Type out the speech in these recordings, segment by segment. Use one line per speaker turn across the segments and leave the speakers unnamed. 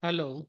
Hello.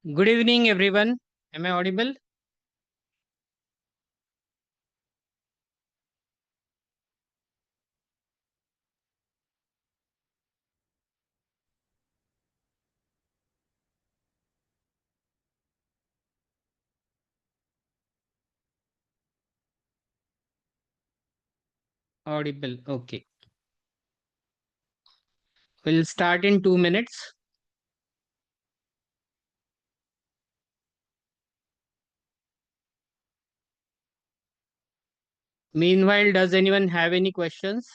Good evening, everyone. Am I audible? Audible. Okay. We'll start in 2 minutes. Meanwhile, does anyone have any questions?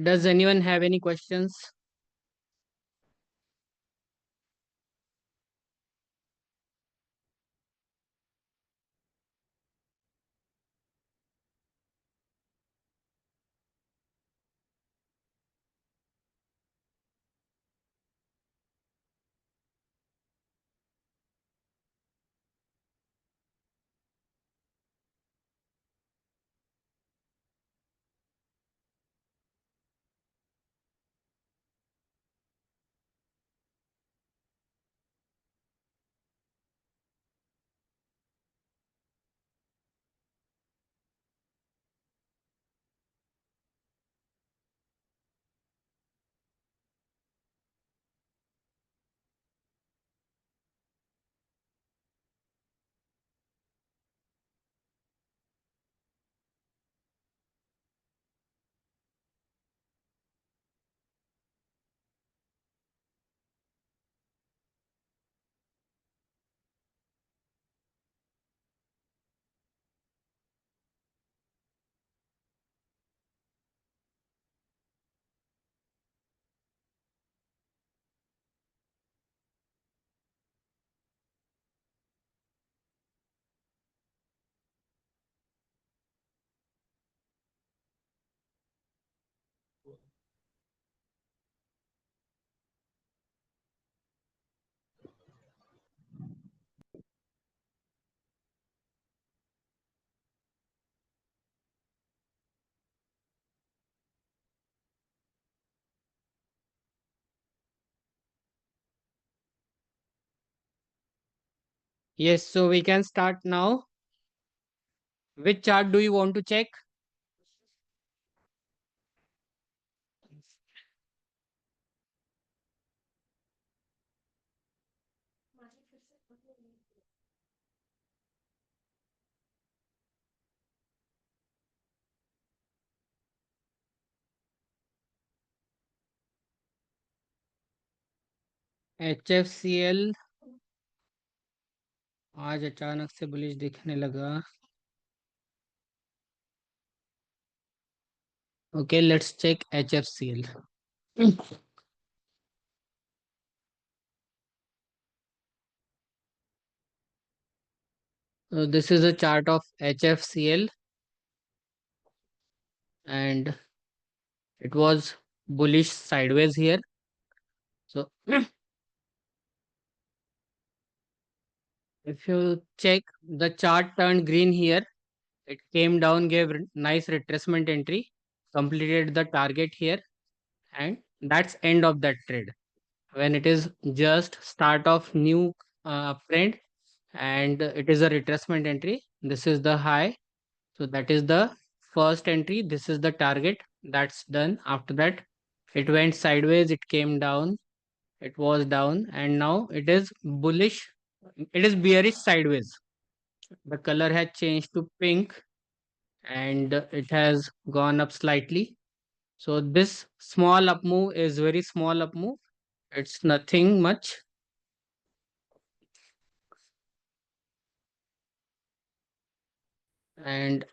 Does anyone have any questions? Yes, so we can start now. Which chart do you want to check? HFCL आज अचानक से bullish दिखने लगा. Okay, let's check HFCL. So this is a chart of HFCL and it was bullish sideways here. So if you check, the chart turned green here. It came down, gave nice retracement entry, completed the target here, and that's end of that trade. When it is just start of new trend and it is a retracement entry. This is the high. So that is the first entry. This is the target. That's done. After that, It went sideways, it came down, it was down, and now it is bullish. It is bearish sideways. The color has changed to pink and it has gone up slightly. So this small up move is very small up move. It's nothing much. And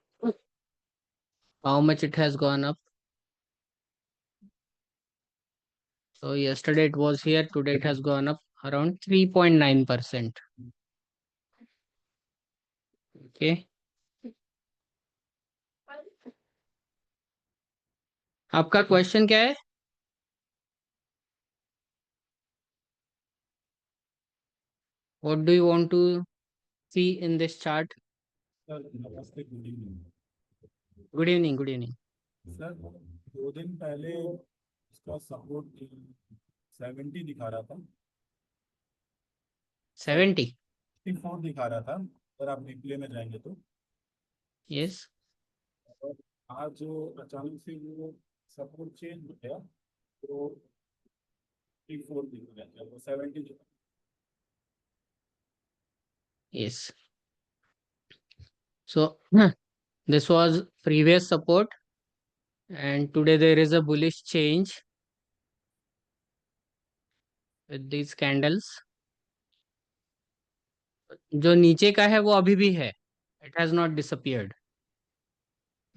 how much it has gone up? So yesterday it was here, today it has gone up around 3.9%. Okay. आपका question क्या है? What do you want to see in this chart?
Sir नमस्ते, good evening.
Good evening, good evening.
Sir 2 दिन पहले इसका support 70 दिखा रहा था,
70.
64 दिखा रहा था। अगर आप डिस्प्ले में जाएंगे तो
Yes.
और आज जो अचानक से वो सपोर्ट चेंज हो गया तो 54 दिख रहा है, वो 70 दिखा।
Yes. So this was previous support and today there is a bullish change with these candles. जो नीचे का है वो अभी भी है. It has not disappeared.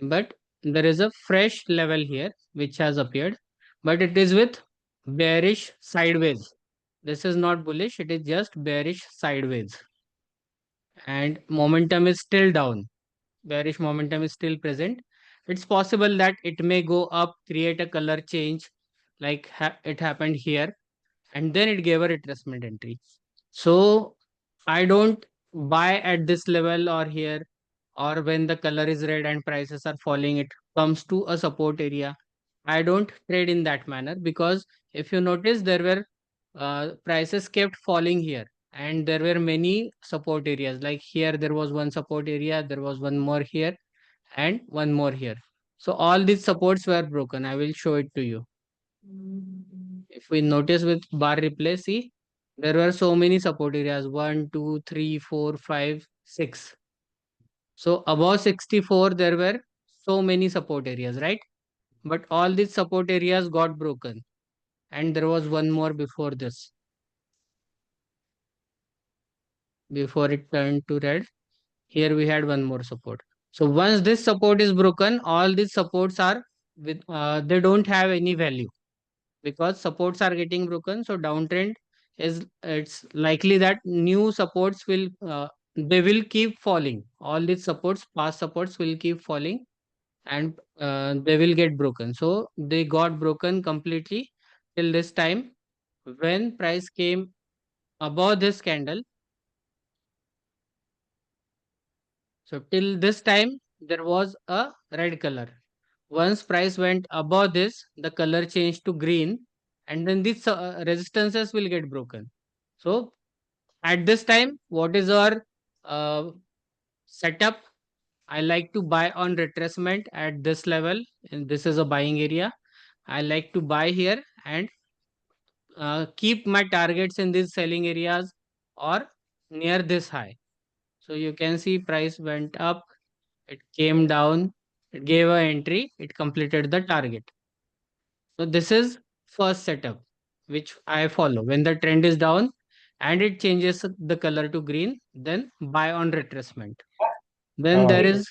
But there is a fresh level here which has appeared, but it is with bearish sideways. This is not bullish, it is just bearish sideways. And momentum is still down. Bearish momentum is still present. It's possible that it may go up, create a color change like it happened here, and then it gave a retracement entry. So I don't buy at this level or here, or when the color is red and prices are falling, it comes to a support area. I don't trade in that manner because if you notice, there were prices kept falling here and there were many support areas. Like here, there was one support area, there was one more here, and one more here. So all these supports were broken. I will show it to you. If we notice with bar replay, see, there were so many support areas, 1, 2, 3, 4, 5, 6. So above 64, there were so many support areas, right? But all these support areas got broken. And there was one more before this, before it turned to red. Here we had one more support. So once this support is broken, all these supports are with, they don't have any value because supports are getting broken. So downtrend is, it's likely that new supports will, they will keep falling. All these supports, past supports will keep falling and they will get broken. So they got broken completely till this time. When price came above this candle, so till this time there was a red color. Once price went above this, the color changed to green, and then these resistances will get broken. So at this time, what is our uh, setup? I like to buy on retracement at this level, and this is a buying area. I like to buy here and keep my targets in these selling areas or near this high. So you can see price went up, it came down, it gave a entry, it completed the target. So this is first setup which I follow. When the trend is down and it changes the color to green, then buy on retracement. Then there is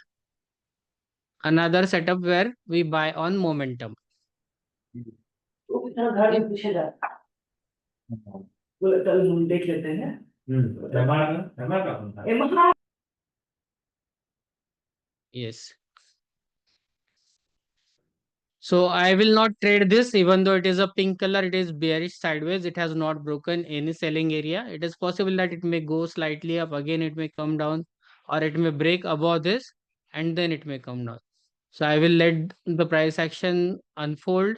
another setup where we buy on momentum. Yes. So I will not trade this even though it is a pink color, it is bearish sideways, it has not broken any selling area. It is possible that it may go slightly up, again it may come down, or it may break above this and then it may come down. So I will let the price action unfold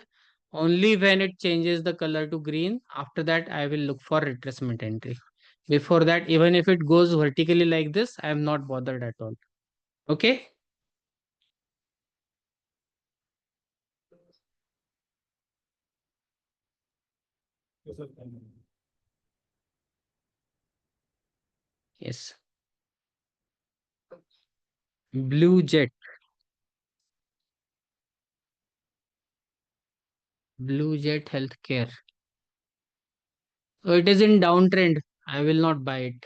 only when it changes the color to green. After that, I will look for retracement entry. Before that, even if it goes vertically like this, I am not bothered at all. Okay.
Okay, sir.
Yes. Blue Jet. Blue Jet Healthcare. So it is in downtrend. I will not buy it.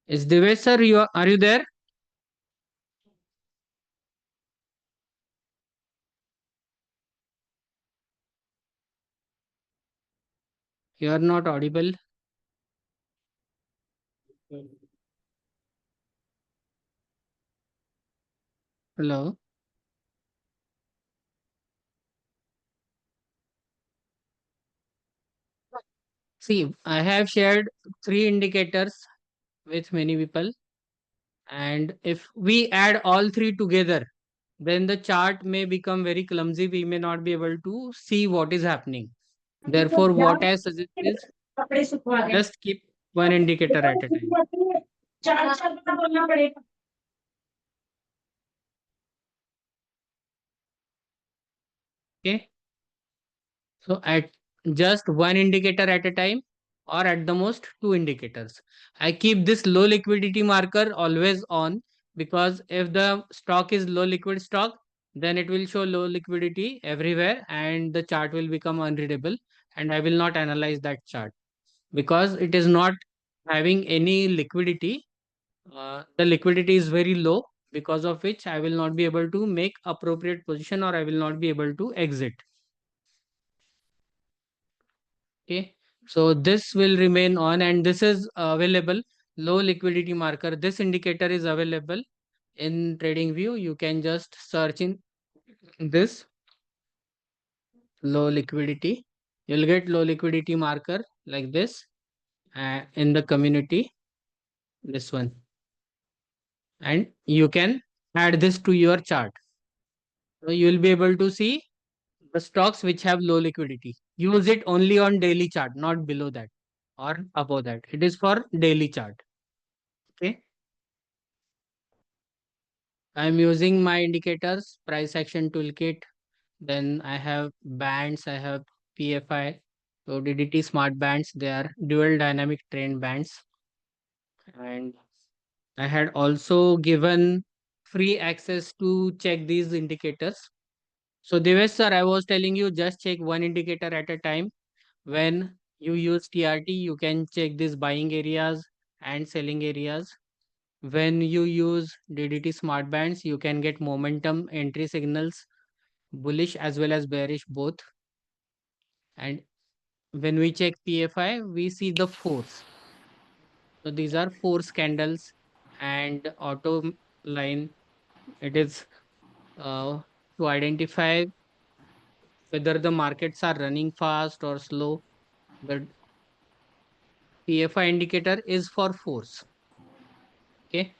Is Devesh sir, are you there? You are not audible. Hello. See, I have shared three indicators with many people, and if we add all three together, then the chart may become very clumsy. We may not be able to see what is happening. Therefore, what I suggest is just keep one indicator at a time. Okay. So at just one indicator at a time, or at the most two indicators. I keep this low liquidity marker always on, because if the stock is low liquid stock, then it will show low liquidity everywhere and the chart will become unreadable, and I will not analyze that chart because it is not having any liquidity. The liquidity is very low, because of which I will not be able to make appropriate position, or I will not be able to exit. Okay, so this will remain on, and this is available. Low liquidity marker, this indicator is available in TradingView. You can just search in this low liquidity. You'll get low liquidity marker like this in the community, this one, and you can add this to your chart. So you will be able to see the stocks which have low liquidity. Use it only on daily chart, not below that or above that. It is for daily chart. Okay. I'm using my indicators, price action toolkit. Then I have bands, I have PFI. So DDT smart bands, they are dual dynamic trend bands. And I had also given free access to check these indicators. So Devesh sir, I was telling you just check one indicator at a time. When you use TRT, you can check these buying areas and selling areas. When you use DDT smart bands, you can get momentum entry signals, bullish as well as bearish both. And when we check PFI, we see the force. So these are force candles and auto line. It is to identify whether the markets are running fast or slow. The PFI indicator is for force. Okay.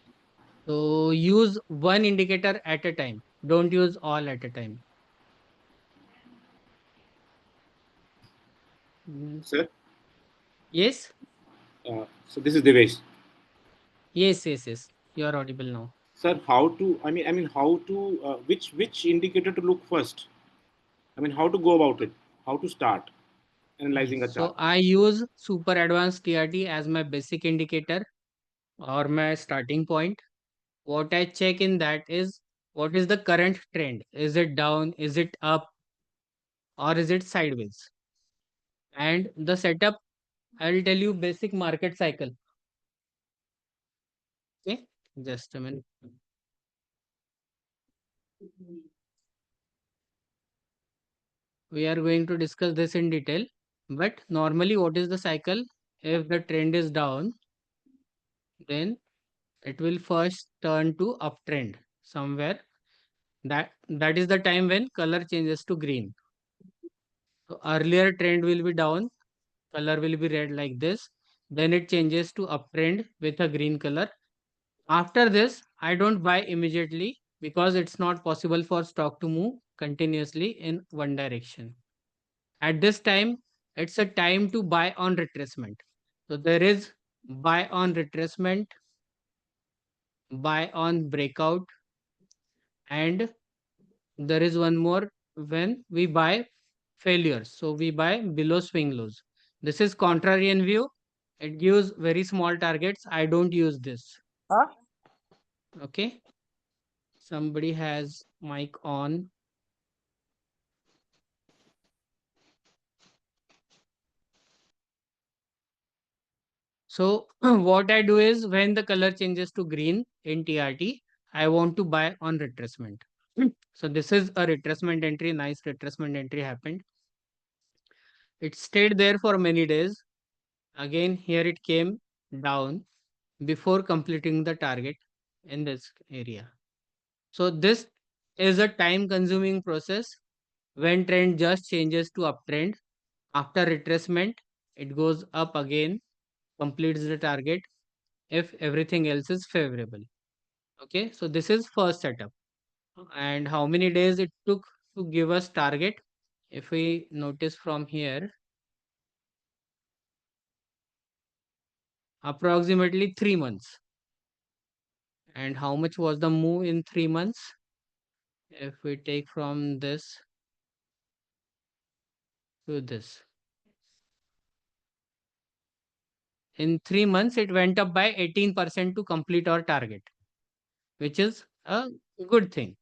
So use one indicator at a time. Don't use all at a time. Mm,
Sir,
yes.
so this is Devesh.
Yes. Yes. Yes. You are audible now.
Sir, how to? I mean, how to? Which indicator to look first? I mean, how to go about it? How to start
Yes.
analyzing a
So
chart?
I use super advanced TRT as my basic indicator or my starting point. What I check in that is what is the current trend? Is it down? Is it up? Or is it sideways? And the setup, I will tell you basic market cycle. Okay. Just a minute. We are going to discuss this in detail. But normally, what is the cycle? If the trend is down, then it will first turn to uptrend somewhere. That is the time when color changes to green. So earlier trend will be down, color will be red like this. Then it changes to uptrend with a green color. After this, I don't buy immediately because it's not possible for stock to move continuously in one direction. At this time, it's a time to buy on retracement. So there is buy on retracement, buy on breakout, and there is one more when we buy failures. So we buy below swing lows. This is contrarian view. It gives very small targets. I don't use this. Okay. Somebody has mic on. So what I do is when the color changes to green in TRT, I want to buy on retracement. So this is a retracement entry. Nice retracement entry happened. It stayed there for many days. Again, here it came down before completing the target in this area. So this is a time consuming process. When trend just changes to uptrend, after retracement, it goes up again, completes the target if everything else is favorable. Okay, so this is first setup. And how many days it took to give us target? If we notice from here, approximately 3 months. And how much was the move in 3 months? If we take from this to this, in 3 months, it went up by 18% to complete our target, which is a good thing.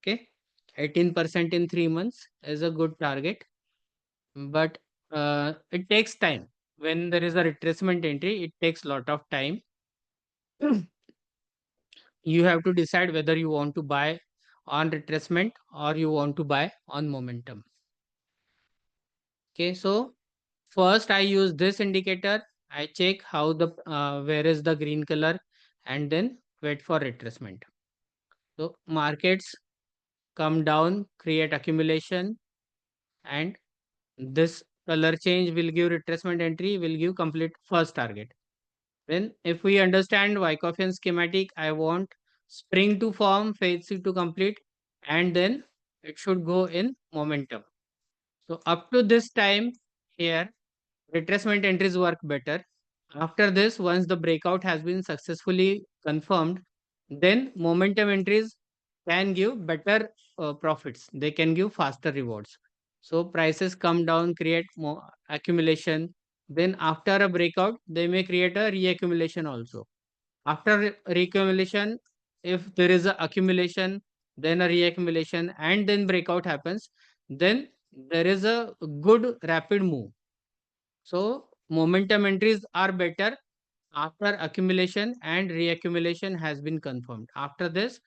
Okay, 18% in 3 months is a good target, but it takes time. When there is a retracement entry, it takes a lot of time. You have to decide whether you want to buy on retracement or you want to buy on momentum. Okay, so first I use this indicator. I check how the where is the green color, and then wait for retracement. So markets come down, create accumulation, and this color change will give retracement entry, will give complete first target. Then if we understand Wyckoff schematic, I want spring to form, phase C to complete, and then it should go in momentum. So up to this time here, retracement entries work better. After this, once the breakout has been successfully confirmed, then momentum entries can give better profits. They can give faster rewards. So prices come down, create more accumulation. Then after a breakout, they may create a reaccumulation also. After reaccumulation, if there is a accumulation, then a reaccumulation, and then breakout happens, then there is a good rapid move. So momentum entries are better after accumulation and reaccumulation has been confirmed. After this,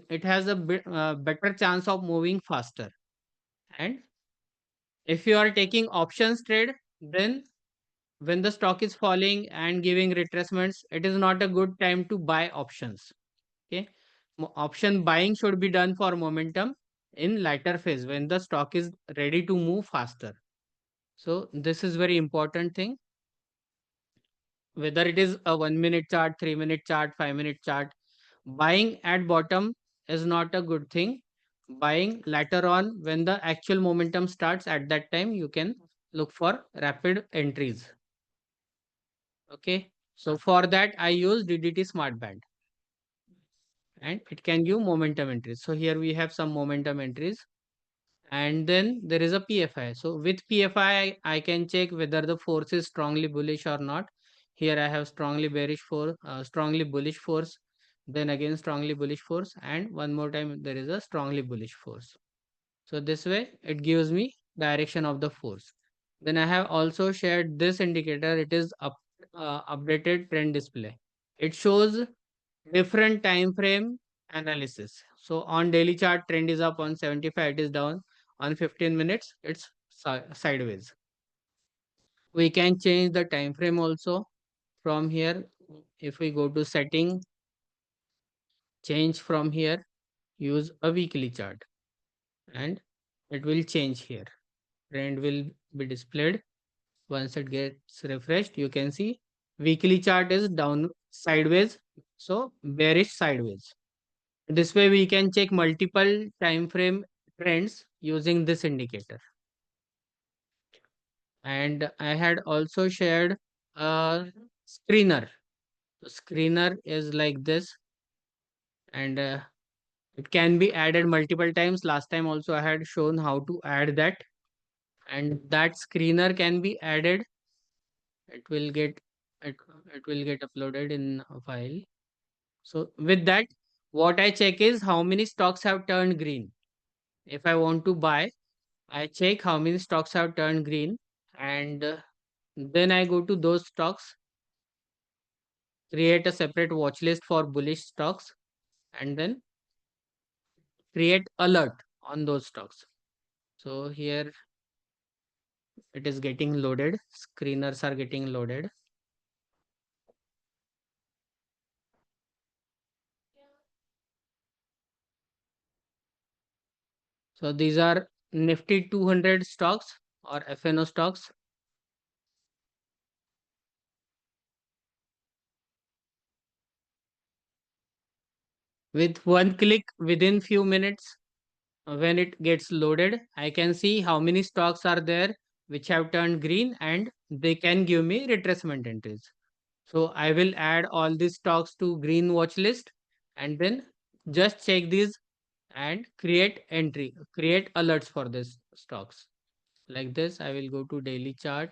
it has a better chance of moving faster. And if you are taking options trade, then when the stock is falling and giving retracements, it is not a good time to buy options. Okay, option buying should be done for momentum in later phase when the stock is ready to move faster. So this is very important thing. Whether it is a 1 minute chart, 3 minute chart, 5 minute chart, buying at bottom is not a good thing. Buying later on when the actual momentum starts, at that time you can look for rapid entries. Okay, so for that I use DDT smart band and it can give momentum entries. So here we have some momentum entries, and then there is a PFI. So with PFI, I can check whether the force is strongly bullish or not. Here I have strongly bearish force, strongly bullish force, then again strongly bullish force, and one more time there is a strongly bullish force. So this way it gives me direction of the force. Then I have also shared this indicator. It is updated trend display. It shows different time frame analysis. So on daily chart, trend is up, on 75 it is down, on 15 minutes it's sideways. We can change the time frame also from here. If we go to setting, change from here, use a weekly chart, and it will change here. Trend will be displayed. Once it gets refreshed, you can see weekly chart is down sideways, so bearish sideways. This way we can check multiple time frame trends using this indicator. And I had also shared a screener. The screener is like this, and it can be added multiple times. Last time also I had shown how to add that, and that screener can be added. It will get it, it will get uploaded in a file. So with that, what I check is how many stocks have turned green. If I want to buy, I check how many stocks have turned green, and then I go to those stocks, create a separate watch list for bullish stocks, and then create alert on those stocks. So here it is getting loaded. Screeners are getting loaded. So these are Nifty 200 stocks or FNO stocks. With one click within few minutes, when it gets loaded, I can see how many stocks are there which have turned green, and they can give me retracement entries. So I will add all these stocks to green watch list, and then just check these and create alerts for these stocks. Like this, I will go to daily chart.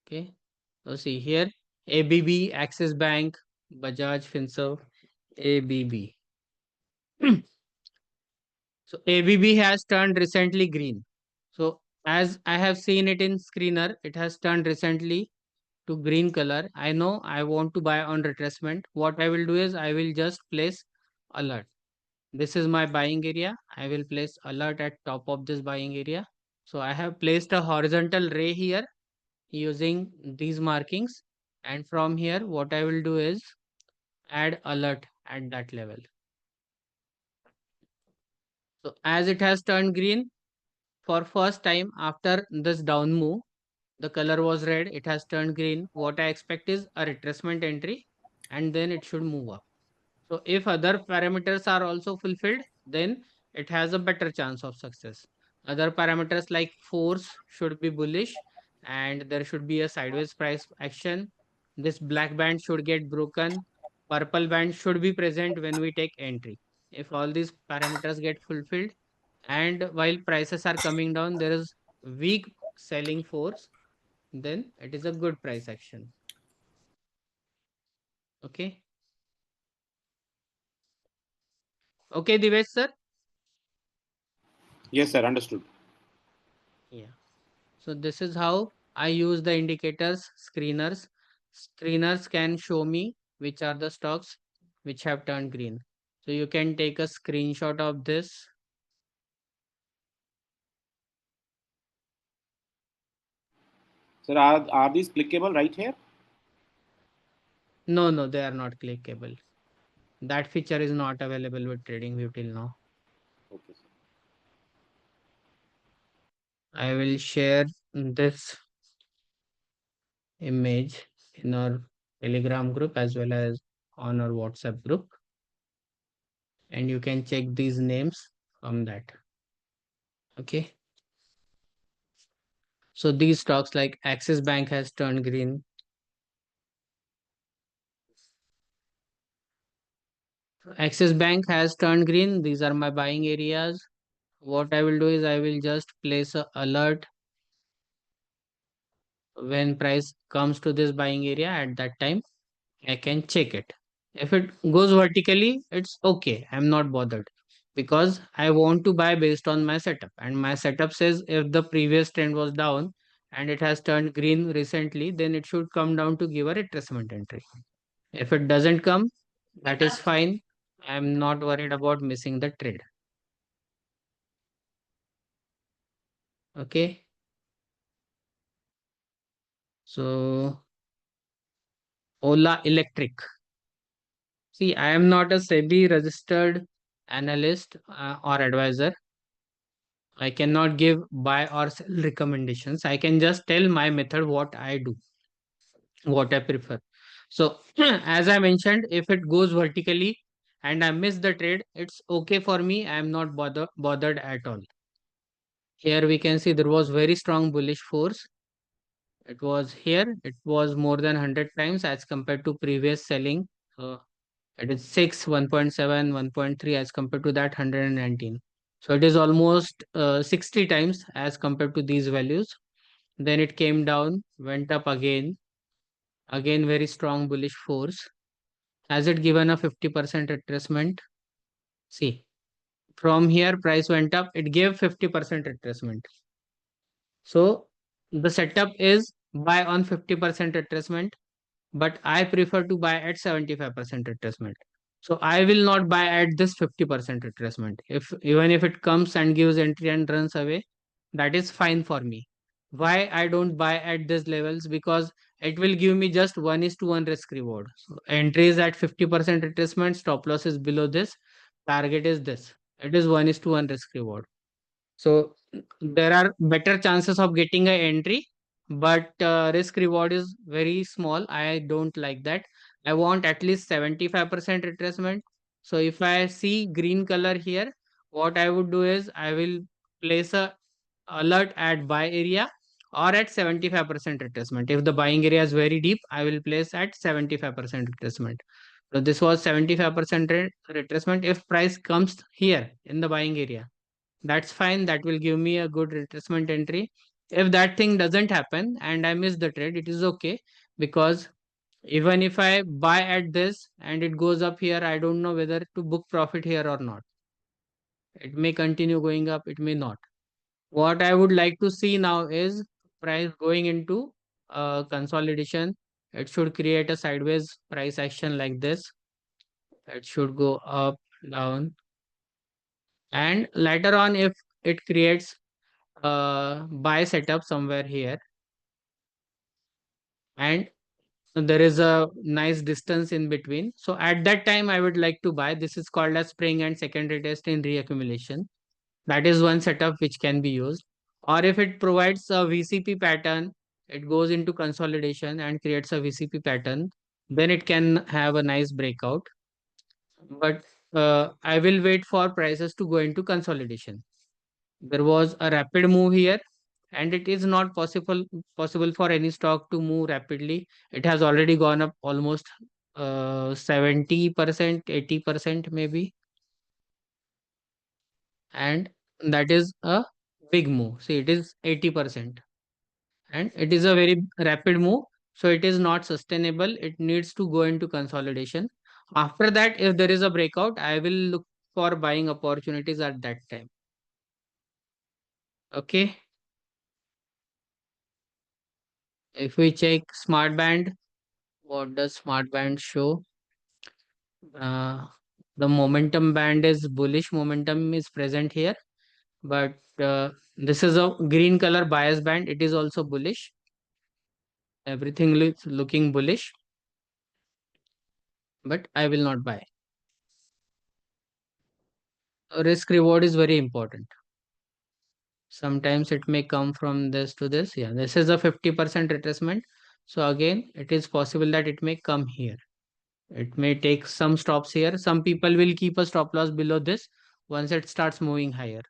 Okay. So see here, ABB, Axis Bank, Bajaj Finserv, ABB. So ABB has turned recently green. So as I have seen it in screener, it has turned recently to green color. I know I want to buy on retracement. What I will do is I will just place alert. This is my buying area. I will place alert at top of this buying area. So I have placed a horizontal ray here using these markings. And from here, what I will do is add alert at that level. So as it has turned green for first time after this down move, the color was red, it has turned green. What I expect is a retracement entry, and then it should move up. So if other parameters are also fulfilled, then it has a better chance of success. Other parameters like force should be bullish, and there should be a sideways price action. This black band should get broken. Purple band should be present when we take entry. If all these parameters get fulfilled, and while prices are coming down, there is weak selling force, then it is a good price action. Okay. Okay, Divesh sir.
Yes, sir. Understood.
Yeah. So this is how I use the indicators, screeners. Screeners can show me which are the stocks which have turned green. So you can take a screenshot of this.
Sir, are these clickable right here?
No, they are not clickable. That feature is not available with TradingView till now.
Okay, sir.
I will share this image in our Telegram group as well as on our WhatsApp group, and you can check these names from that. Okay. So these stocks like Axis Bank has turned green. Axis Bank has turned green. These are my buying areas. What I will do is I will just place a alert when price comes to this buying area. At that time, I can check it. If it goes vertically, it's okay. I'm not bothered because I want to buy based on my setup. And my setup says if the previous trend was down and it has turned green recently, then it should come down to give a retracement entry. If it doesn't come, that is fine. I'm not worried about missing the trade. Okay. So Ola Electric. See, I am not a SEBI registered analyst or advisor. I cannot give buy or sell recommendations. I can just tell my method, what I do, what I prefer. So, as I mentioned, if it goes vertically and I miss the trade, it's okay for me. I am not bothered at all. Here we can see there was very strong bullish force. It was here. It was more than 100 times as compared to previous selling. It is 6, 1.7, 1.3 as compared to that 119. So it is almost 60 times as compared to these values. Then it came down, went up again. Again, very strong bullish force. Has it given a 50% retracement? See, from here price went up, it gave 50% retracement. So the setup is buy on 50% retracement, but I prefer to buy at 75% retracement. So I will not buy at this 50% retracement. If even if it comes and gives entry and runs away, that is fine for me. Why I don't buy at these levels? Because it will give me just 1:1 risk reward. So entry is at 50% retracement, stop loss is below this, target is this. It is 1:1 risk reward. So there are better chances of getting a entry, but risk reward is very small. I don't like that. I want at least 75% retracement. So if I see green color here, what I would do is I will place a alert at buy area or at 75% retracement. If the buying area is very deep, I will place at 75% retracement. So this was 75% retracement. If price comes here in the buying area, that's fine. That will give me a good retracement entry. If that thing doesn't happen and I miss the trade, it is okay, because even if I buy at this and it goes up here, I don't know whether to book profit here or not. It may continue going up, it may not. What I would like to see now is price going into consolidation. It should create a sideways price action like this. It should go up, down, and later on, if it creates buy setup somewhere here, and there is a nice distance in between, so at that time I would like to buy. This is called as spring and secondary test in reaccumulation. That is one setup which can be used. Or if it provides a VCP pattern, it goes into consolidation and creates a VCP pattern, then it can have a nice breakout. But I will wait for prices to go into consolidation. There was a rapid move here, and it is not possible for any stock to move rapidly. It has already gone up almost 70%, 80% maybe, and that is a big move. See, it is 80%, and it is a very rapid move. So it is not sustainable. It needs to go into consolidation. After that, if there is a breakout, I will look for buying opportunities at that time. Okay. If we check smart band, what does smart band show? Uh, the momentum band is bullish. Momentum is present here, but this is a green color bias band. It is also bullish. Everything looks looking bullish, but I will not buy. Risk reward is very important. Sometimes it may come from this to this. Yeah, this is a 50% retracement. So again, it is possible that it may come here. It may take some stops here. Some people will keep a stop loss below this once it starts moving higher.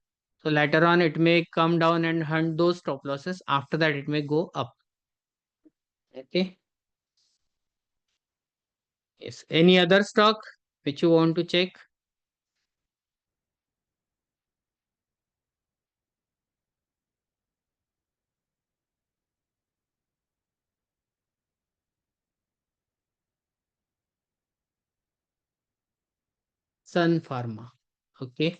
So later on, it may come down and hunt those stop losses. After that, it may go up. Okay. Yes. Any other stock which you want to check? Sun Pharma. Okay.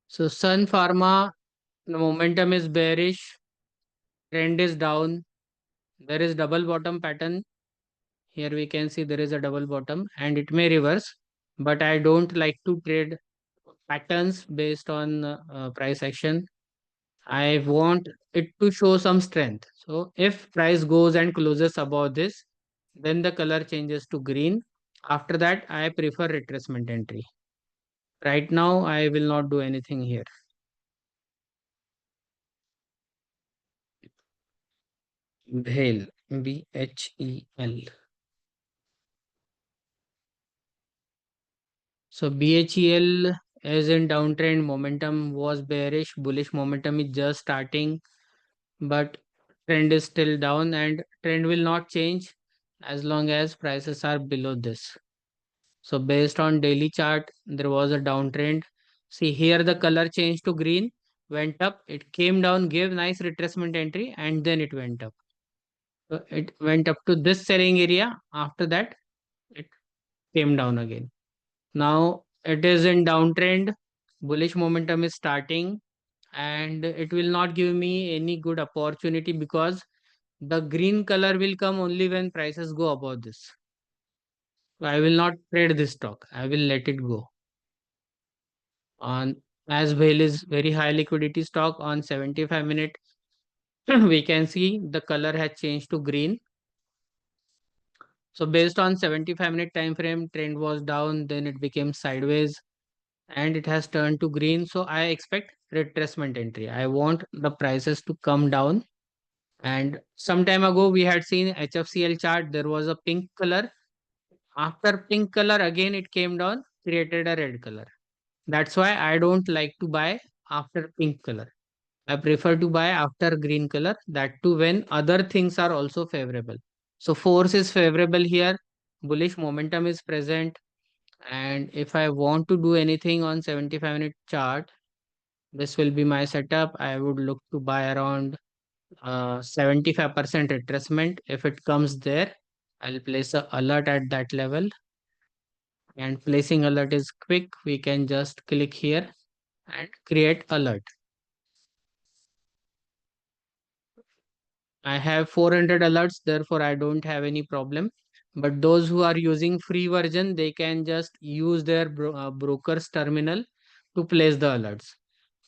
So Sun Pharma, the momentum is bearish, trend is down. There is double bottom pattern. Here we can see there is a double bottom and it may reverse, but I don't like to trade patterns based on price action. I want it to show some strength. So if price goes and closes above this, then the color changes to green. After that, I prefer retracement entry. Right now, I will not do anything here. BHEL, BHEL. So BHEL is in downtrend, momentum was bearish, bullish momentum is just starting, but trend is still down and trend will not change as long as prices are below this. So based on daily chart, there was a downtrend. See here the color changed to green, went up, it came down, gave nice retracement entry and then it went up. So it went up to this selling area. After that, it came down again. Now it is in downtrend. Bullish momentum is starting and it will not give me any good opportunity because the green color will come only when prices go above this. So I will not trade this stock. I will let it go. On as well is very high liquidity stock on 75-minute, we can see the color has changed to green. So based on 75-minute time frame, trend was down, then it became sideways and it has turned to green. So I expect retracement entry. I want the prices to come down. And some time ago, we had seen HFCL chart. There was a pink color. After pink color, again it came down, created a red color. That's why I don't like to buy after pink color. I prefer to buy after green color. That too when other things are also favorable. So force is favorable here. Bullish momentum is present. And if I want to do anything on 75-minute chart, this will be my setup. I would look to buy around 75% retracement. If it comes there, I'll place a alert at that level. And placing alert is quick. We can just click here and create alert. I have 400 alerts, therefore I don't have any problem. But those who are using free version, they can just use their broker's terminal to place the alerts.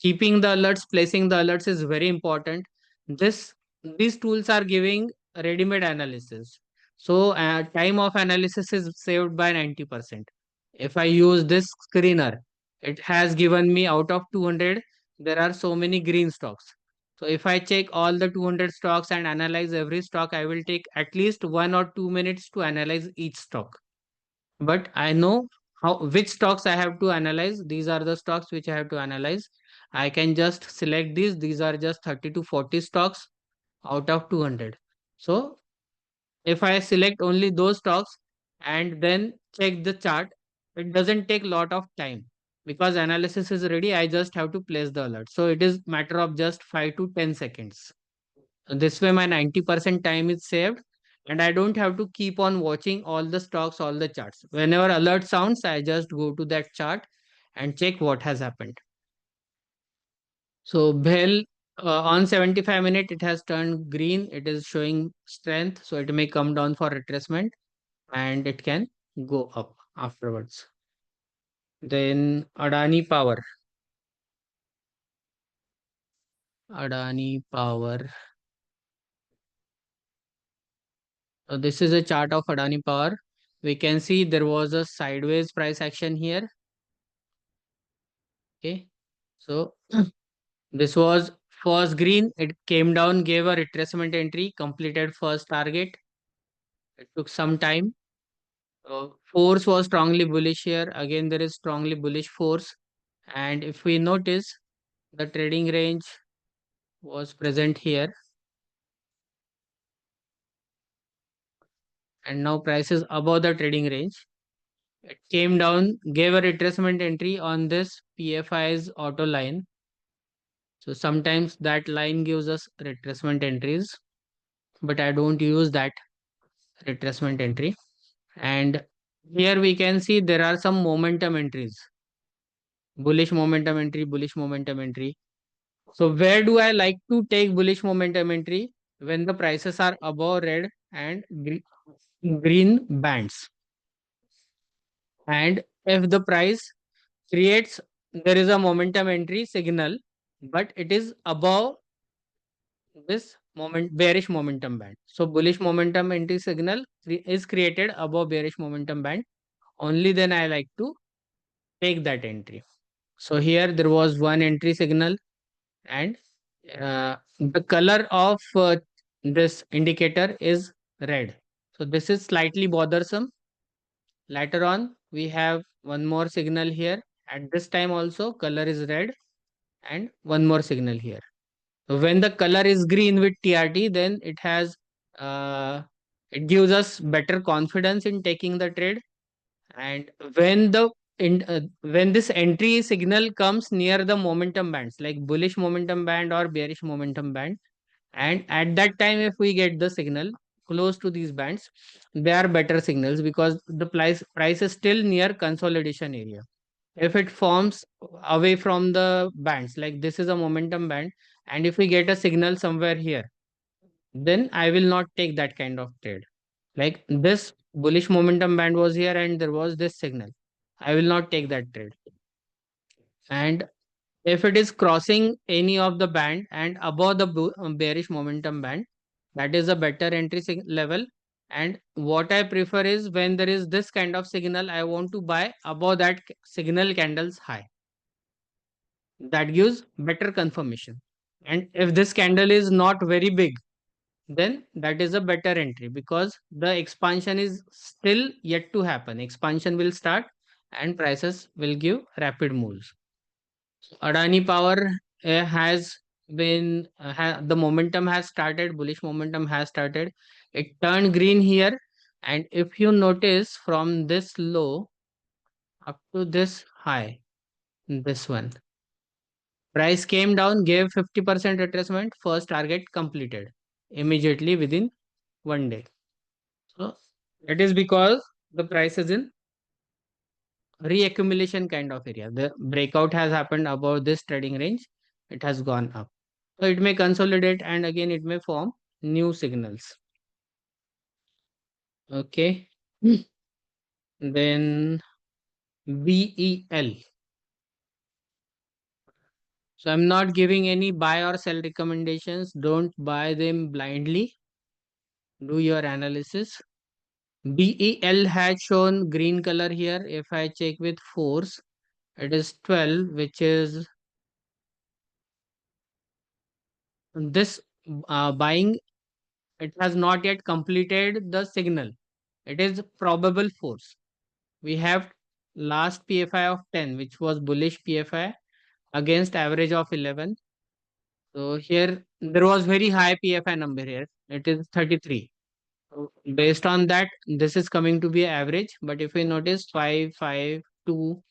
Keeping the alerts, placing the alerts is very important. This these tools are giving ready-made analysis. So time of analysis is saved by 90%. If I use this screener, it has given me out of 200, there are so many green stocks. So if I check all the 200 stocks and analyze every stock, I will take at least 1 or 2 minutes to analyze each stock. But I know how which stocks I have to analyze. These are the stocks which I have to analyze. I can just select these. These are just 30 to 40 stocks out of 200. So if I select only those stocks and then check the chart, it doesn't take lot of time because analysis is ready. I just have to place the alert. So it is matter of just 5 to 10 seconds. This way my 90% time is saved and I don't have to keep on watching all the stocks, all the charts. Whenever alert sounds, I just go to that chart and check what has happened. So Bell on 75-minute, it has turned green. It is showing strength. So it may come down for retracement and it can go up afterwards. Then Adani Power. Adani Power. So this is a chart of Adani Power. We can see there was a sideways price action here. Okay. So this was first green. It came down, gave a retracement entry, completed first target. It took some time. Force was strongly bullish here. Again, there is strongly bullish force. And if we notice, the trading range was present here. And now price is above the trading range. It came down, gave a retracement entry on this PFI's auto line. So sometimes that line gives us retracement entries, but I don't use that retracement entry. And here we can see there are some momentum entries. Bullish momentum entry, bullish momentum entry. So where do I like to take bullish momentum entry? When the prices are above red and green bands. And if the price creates, there is a momentum entry signal, but it is above this bearish momentum band. So bullish momentum entry signal is created above bearish momentum band. Only then I like to take that entry. So here there was one entry signal and the color of this indicator is red. So this is slightly bothersome. Later on, we have one more signal here. At this time also, color is red and one more signal here. So when the color is green with TRT, then uh, it gives us better confidence in taking the trade. And when this entry signal comes near the momentum bands, like bullish momentum band or bearish momentum band, and at that time if we get the signal close to these bands, they are better signals because the price is still near consolidation area. If it forms away from the bands, like this is a momentum band, and if we get a signal somewhere here, then I will not take that kind of trade. Like this bullish momentum band was here and there was this signal, I will not take that trade. And if it is crossing any of the band and above the bearish momentum band, that is a better entry level. And what I prefer is when there is this kind of signal, I want to buy above that signal candle's high. That gives better confirmation. And if this candle is not very big, then that is a better entry because the expansion is still yet to happen. Expansion will start and prices will give rapid moves. Adani Power has been the momentum has started, bullish momentum has started. It turned green here, and if you notice from this low up to this high, this one, price came down, gave 50% retracement, first target completed immediately within 1 day. So it is because the price is in reaccumulation kind of area. The breakout has happened above this trading range. It has gone up. So it may consolidate and again it may form new signals. Okay. Then BEL. So I'm not giving any buy or sell recommendations. Don't buy them blindly. Do your analysis. BEL had shown green color here. If I check with force, it is 12, which is this buying. It has not yet completed the signal. It is probable force. We have last PFI of 10, which was bullish PFI against average of 11. So here there was very high PFI number here. It is 33. So based on that, this is coming to be average. But if we notice 5, 5, 2,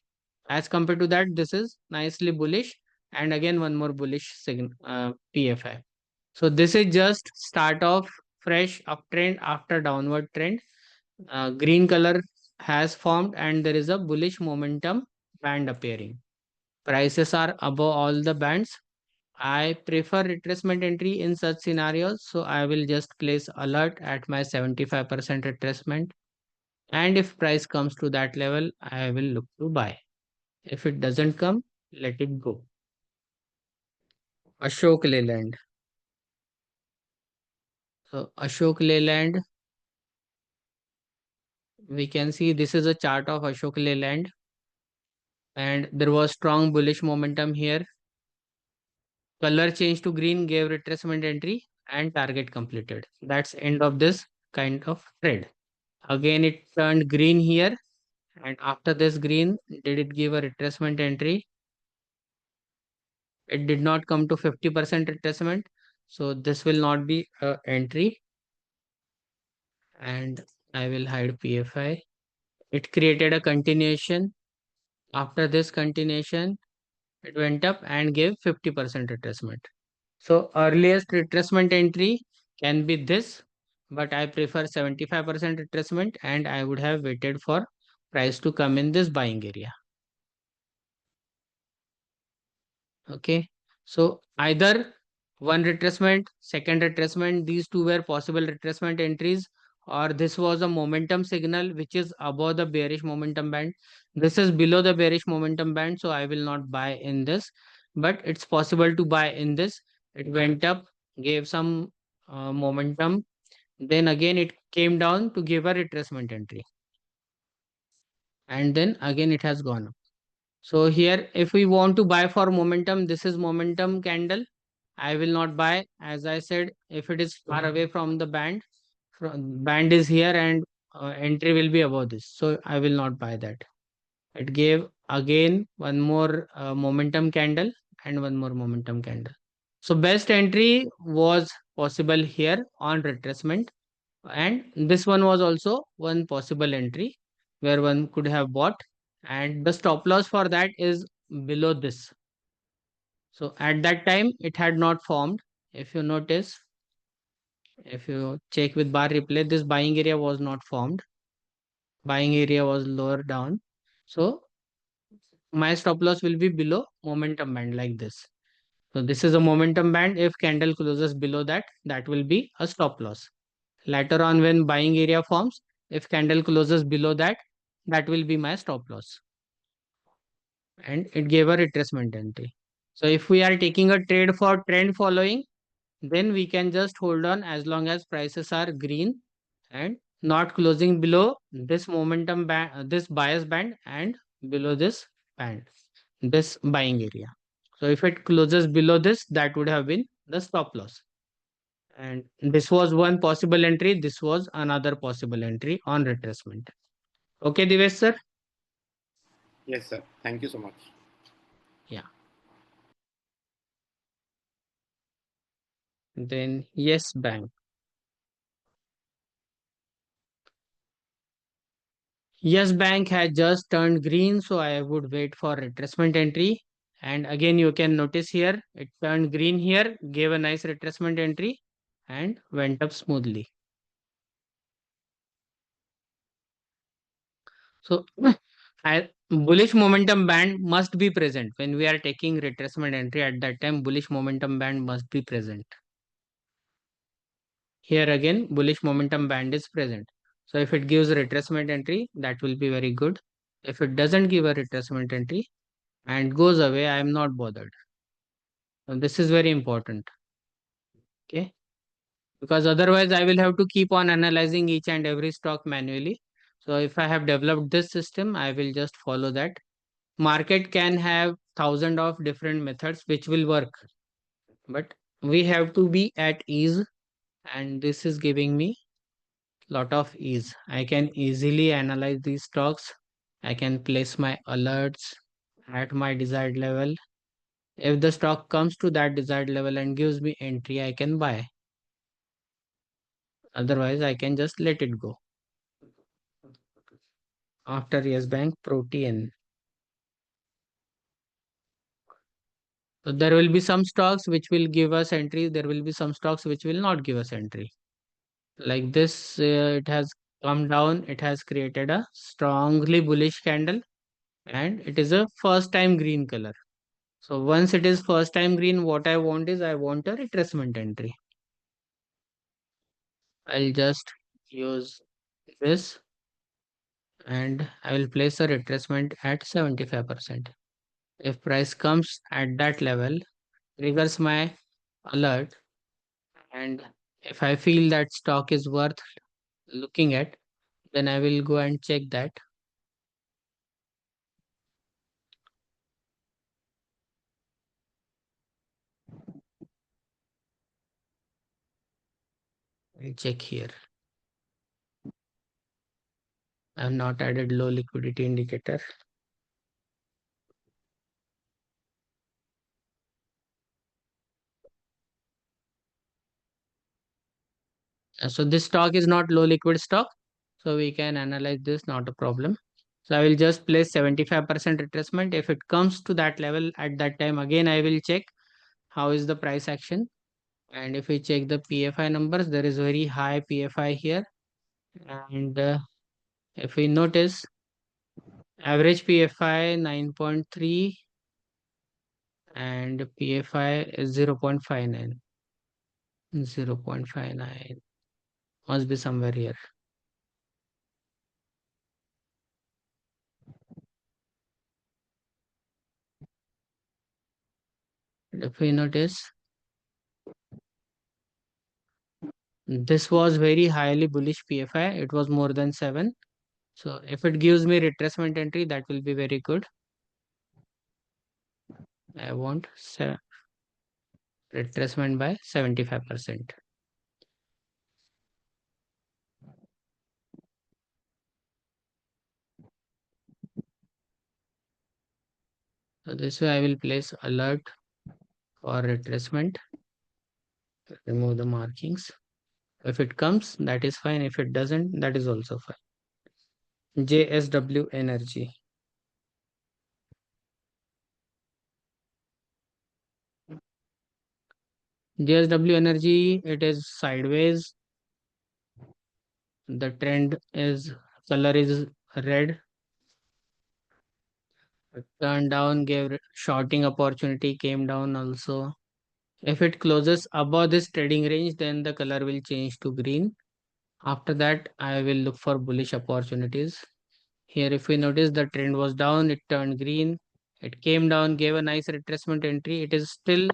as compared to that, this is nicely bullish. And again, one more bullish PFI. So this is just start of fresh uptrend after downward trend. Green color has formed and there is a bullish momentum band appearing. Prices are above all the bands. I prefer retracement entry in such scenarios, so I will just place alert at my 75% retracement. And if price comes to that level, I will look to buy. If it doesn't come, let it go. Ashok Leyland. So Ashok Leyland, we can see this is a chart of Ashok Leyland and there was strong bullish momentum here. Color change to green gave retracement entry and target completed. That's end of this kind of trade. Again, it turned green here and after this green, did it give a retracement entry? It did not come to 50% retracement. So this will not be a entry and I will hide PFI. It created a continuation. After this continuation, it went up and gave 50% retracement. So earliest retracement entry can be this, but I prefer 75% retracement and I would have waited for price to come in this buying area. Okay. So either one retracement, second retracement, these two were possible retracement entries, or this was a momentum signal which is above the bearish momentum band. This is below the bearish momentum band, so I will not buy in this, but it's possible to buy in this. It went up, gave some momentum, then again it came down to give a retracement entry, and then again it has gone up. So here, if we want to buy for momentum, this is momentum candle. I will not buy. As I said, if it is far away from the band, band is here and entry will be above this. So I will not buy that. It gave again one more momentum candle and one more momentum candle. So best entry was possible here on retracement, and this one was also one possible entry where one could have bought, and the stop loss for that is below this. So at that time it had not formed. If you notice, if you check with bar replay, this buying area was not formed. Buying area was lower down. So my stop loss will be below momentum band like this. So this is a momentum band. If candle closes below that, that will be a stop loss. Later on when buying area forms, if candle closes below that, that will be my stop loss. And it gave a retracement entry. So if we are taking a trade for trend following, then we can just hold on as long as prices are green and not closing below this momentum band, this bias band, and below this band, this buying area. So if it closes below this, that would have been the stop loss. And this was one possible entry. This was another possible entry on retracement. Okay, Divesh sir?
Yes, sir. Thank you so much.
Yeah. Then yes, bank. Yes, bank had just turned green, so I would wait for retracement entry. And again, you can notice here, it turned green here, gave a nice retracement entry and went up smoothly. So bullish momentum band must be present when we are taking retracement entry. At that time, bullish momentum band must be present. Here again, bullish momentum band is present. So if it gives retracement entry, that will be very good. If it doesn't give a retracement entry and goes away, I am not bothered. And this is very important. Okay. Because otherwise I will have to keep on analyzing each and every stock manually. So if I have developed this system, I will just follow that. Market can have thousand of different methods which will work, but we have to be at ease, and this is giving me lot of ease. I can easily analyze these stocks. I can place my alerts at my desired level. If the stock comes to that desired level and gives me entry, I can buy. Otherwise, I can just let it go. After Yes Bank, Protein. So there will be some stocks which will give us entry. There will be some stocks which will not give us entry. Like this, it has come down. It has created a strongly bullish candle, and it is a first time green color. So once it is first time green, what I want is I want a retracement entry. I'll just use this and I will place a retracement at 75%. If price comes at that level, triggers my alert, and if I feel that stock is worth looking at, then I will go and check that. I'll check here. I have not added low liquidity indicator. So this stock is not low liquid stock. So we can analyze this, not a problem. So I will just place 75% retracement. If it comes to that level at that time, again, I will check how is the price action. And if we check the PFI numbers, there is very high PFI here. And if we notice, average PFI 9.3 and PFI is 0.59. 0.59 must be somewhere here. If we notice, this was very highly bullish PFI. It was more than 7. So if it gives me retracement entry, that will be very good. I want retracement by 75%. So this way I will place alert for retracement, remove the markings. If it comes, that is fine. If it doesn't, that is also fine. JSW energy. JSW energy, it is sideways. The trend is color is red. Turned down, gave shorting opportunity, came down also. If it closes above this trading range, then the color will change to green. After that, I will look for bullish opportunities. Here, if we notice the trend was down, it turned green. It came down, gave a nice retracement entry. It is still,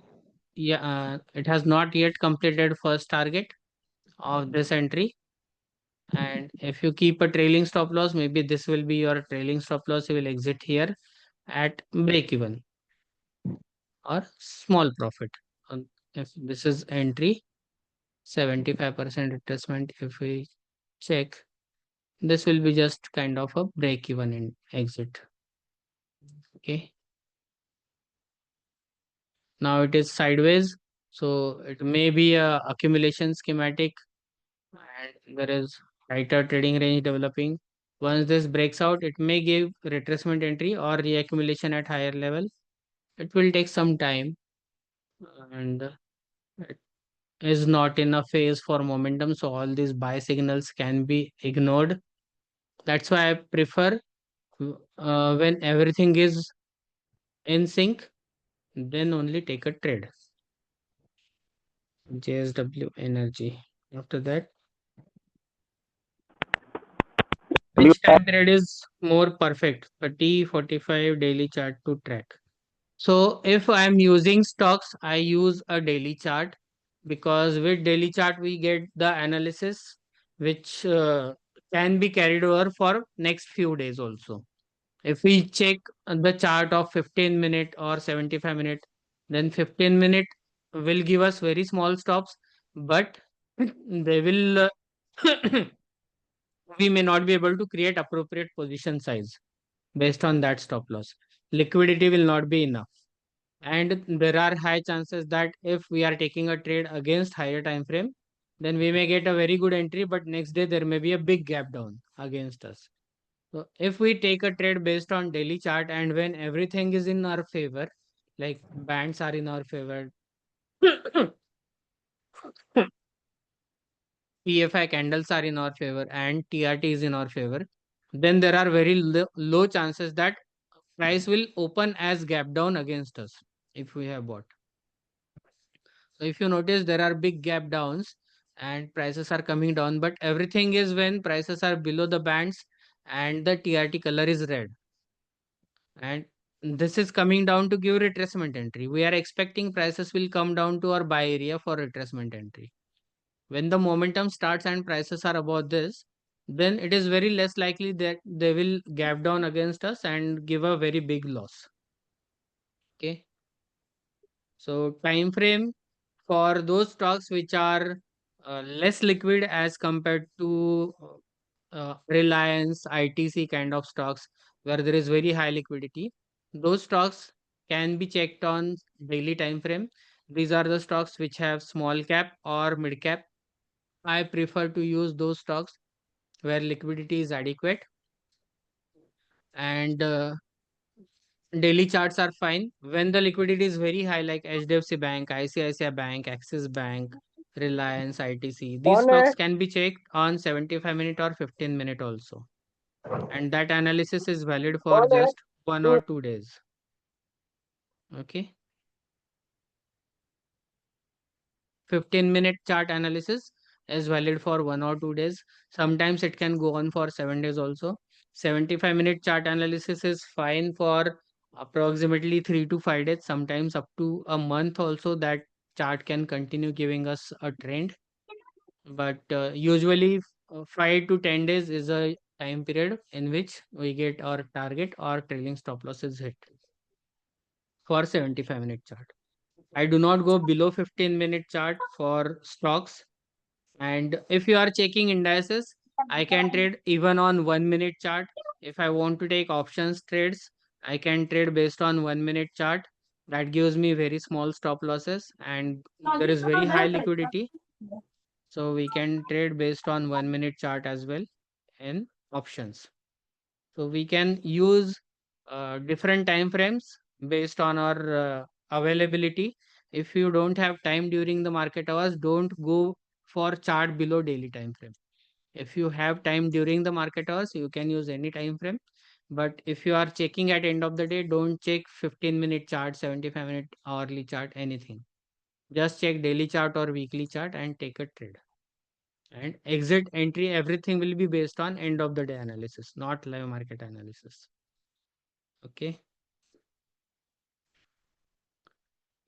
yeah, it has not yet completed first target of this entry. And if you keep a trailing stop loss, maybe this will be your trailing stop loss. You will exit here at break even or small profit. If this is entry, 75% retracement, if we check, this will be just kind of a break even in exit. Okay. Now it is sideways. So it may be a accumulation schematic and there is tighter trading range developing. Once this breaks out, it may give retracement entry or reaccumulation at higher level. It will take some time and it is not in a phase for momentum. So all these buy signals can be ignored. That's why I prefer when everything is in sync, then only take a trade. JSW energy. After that, which time period is more perfect? 30, 45 daily chart to track. So if I'm using stocks, I use a daily chart because with daily chart we get the analysis which can be carried over for next few days also. If we check the chart of 15-minute or 75-minute, then 15-minute will give us very small stops, but they will we may not be able to create appropriate position size based on that stop loss. Liquidity will not be enough. And there are high chances that if we are taking a trade against higher time frame, then we may get a very good entry, but next day there may be a big gap down against us. So if we take a trade based on daily chart and when everything is in our favor, like bands are in our favor, PFI candles are in our favor and TRT is in our favor, then there are very low chances that price will open as gap down against us if we have bought. So if you notice there are big gap downs and prices are coming down, but everything is when prices are below the bands and the TRT color is red. And this is coming down to give retracement entry. We are expecting prices will come down to our buy area for retracement entry. When the momentum starts and prices are above this, then it is very less likely that they will gap down against us and give a very big loss. Okay. So time frame for those stocks which are less liquid as compared to Reliance, ITC kind of stocks where there is very high liquidity, those stocks can be checked on daily time frame. These are the stocks which have small cap or mid cap. I prefer to use those stocks where liquidity is adequate and daily charts are fine. When the liquidity is very high, like HDFC Bank, ICICI Bank, Axis Bank, Reliance, ITC, these stocks can be checked on 75-minute or 15-minute also. And that analysis is valid for just 1 or 2 days. Okay. 15-minute chart analysis is valid for 1 or 2 days. Sometimes it can go on for 7 days also. 75-minute chart analysis is fine for approximately 3 to 5 days, sometimes up to a month also. That chart can continue giving us a trend. But usually 5 to 10 days is a time period in which we get our target or trailing stop losses hit for 75-minute chart. I do not go below 15-minute chart for stocks. And if you are checking indices, I can trade even on 1 minute chart. If I want to take options trades, I can trade based on 1 minute chart. That gives me very small stop losses and there is very high liquidity. So we can trade based on 1 minute chart as well in options. So we can use different time frames based on our availability. If you don't have time during the market hours, don't go for chart below daily time frame. If you have time during the market hours, you can use any time frame. But if you are checking at end of the day, don't check 15-minute chart, 75-minute hourly chart, anything. Just check daily chart or weekly chart and take a trade. And exit entry, everything will be based on end of the day analysis, not live market analysis. Okay.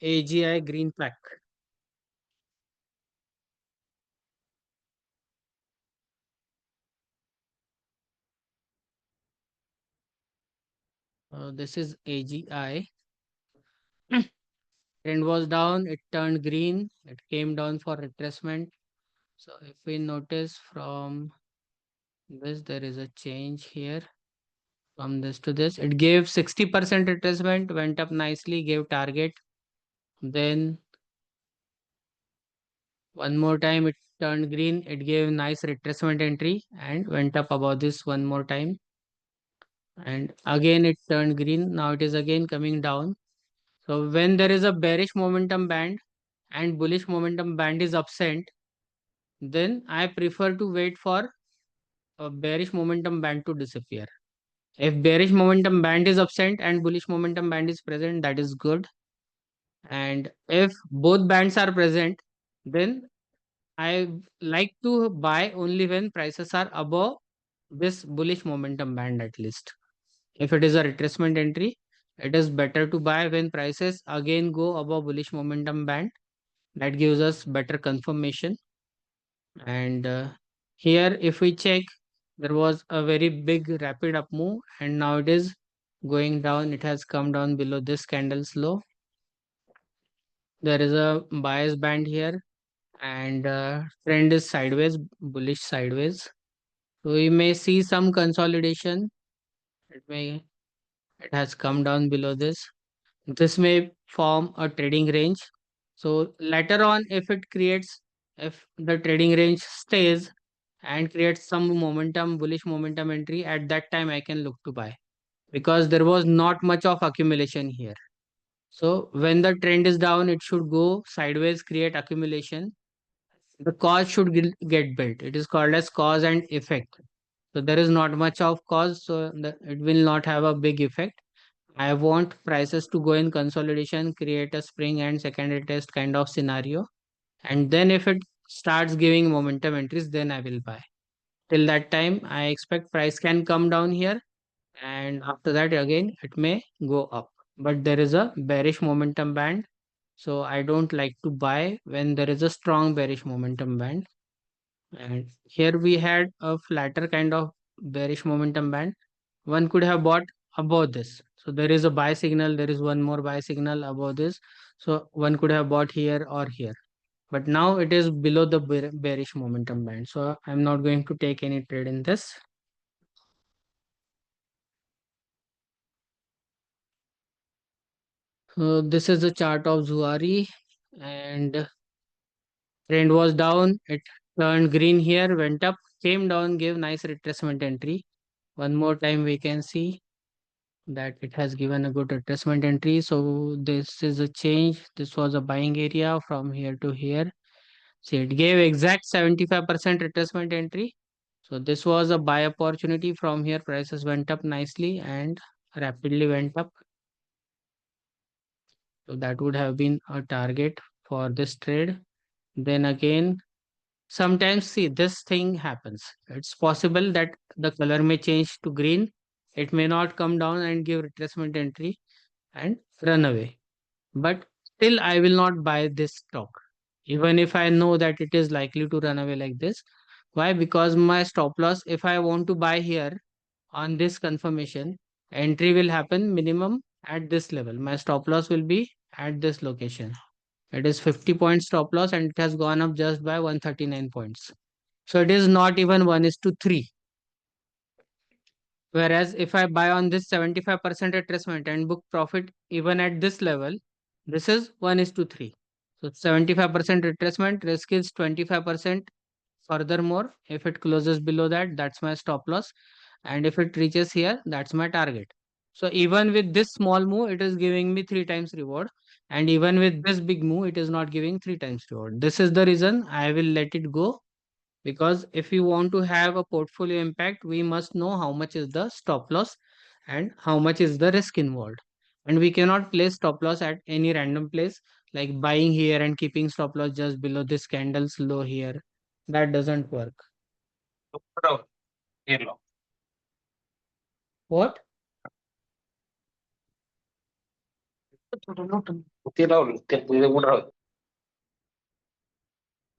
AGI green pack. This is AGI. Trend was down, it turned green, it came down for retracement. So if we notice from this, there is a change here from this to this. It gave 60% retracement, went up nicely, gave target. Then one more time it turned green, it gave nice retracement entry and went up above this one more time. And again it turned green. Now it is again coming down. So when there is a bearish momentum band and bullish momentum band is absent, then I prefer to wait for a bearish momentum band to disappear. If bearish momentum band is absent and bullish momentum band is present, that is good. And if both bands are present, then I like to buy only when prices are above this bullish momentum band at least. If it is a retracement entry, it is better to buy when prices again go above bullish momentum band. That gives us better confirmation. And here, if we check, there was a very big rapid up move, and now it is going down. It has come down below this candle's low. There is a bias band here, and trend is sideways, bullish sideways. So we may see some consolidation. It has come down below this. This may form a trading range. So later on, if the trading range stays and creates some momentum, bullish momentum entry, at that time I can look to buy because there was not much of accumulation here. So when the trend is down, it should go sideways, create accumulation. The cause should get built. It is called as cause and effect. So there is not much of cause, so it will not have a big effect. I want prices to go in consolidation, create a spring and secondary test kind of scenario. And then if it starts giving momentum entries, then I will buy. Till that time, I expect price can come down here. And after that, again, it may go up. But there is a bearish momentum band. So I don't like to buy when there is a strong bearish momentum band. And here we had a flatter kind of bearish momentum band. One could have bought above this. So there is a buy signal, there is one more buy signal above this. So one could have bought here or here. But now it is below the bearish momentum band. So I'm not going to take any trade in this. So this is the chart of Zuari and trend was down. It turned green here, went up, came down, gave nice retracement entry. One more time we can see that it has given a good retracement entry. So this is a change. This was a buying area from here to here. See, it gave exact 75% retracement entry. So this was a buy opportunity. From here prices went up nicely and rapidly went up. So that would have been a target for this trade. Then again, sometimes see this thing happens. It's possible that the color may change to green. It may not come down and give retracement entry and run away. But still, I will not buy this stock, even if I know that it is likely to run away like this. Why? Because my stop loss, if I want to buy here on this confirmation, entry will happen minimum at this level. My stop loss will be at this location. It is 50 point stop loss and it has gone up just by 139 points. So it is not even 1:3. Whereas if I buy on this 75% retracement and book profit even at this level, this is 1:3. So 75% retracement, risk is 25%. Furthermore, if it closes below that, that's my stop loss. And if it reaches here, that's my target. So even with this small move, it is giving me 3 times reward. And even with this big move, it is not giving 3 times reward. This is the reason I will let it go, because if you want to have a portfolio impact, we must know how much is the stop loss and how much is the risk involved. And we cannot place stop loss at any random place, like buying here and keeping stop loss just below this candle's low here. That doesn't work. What?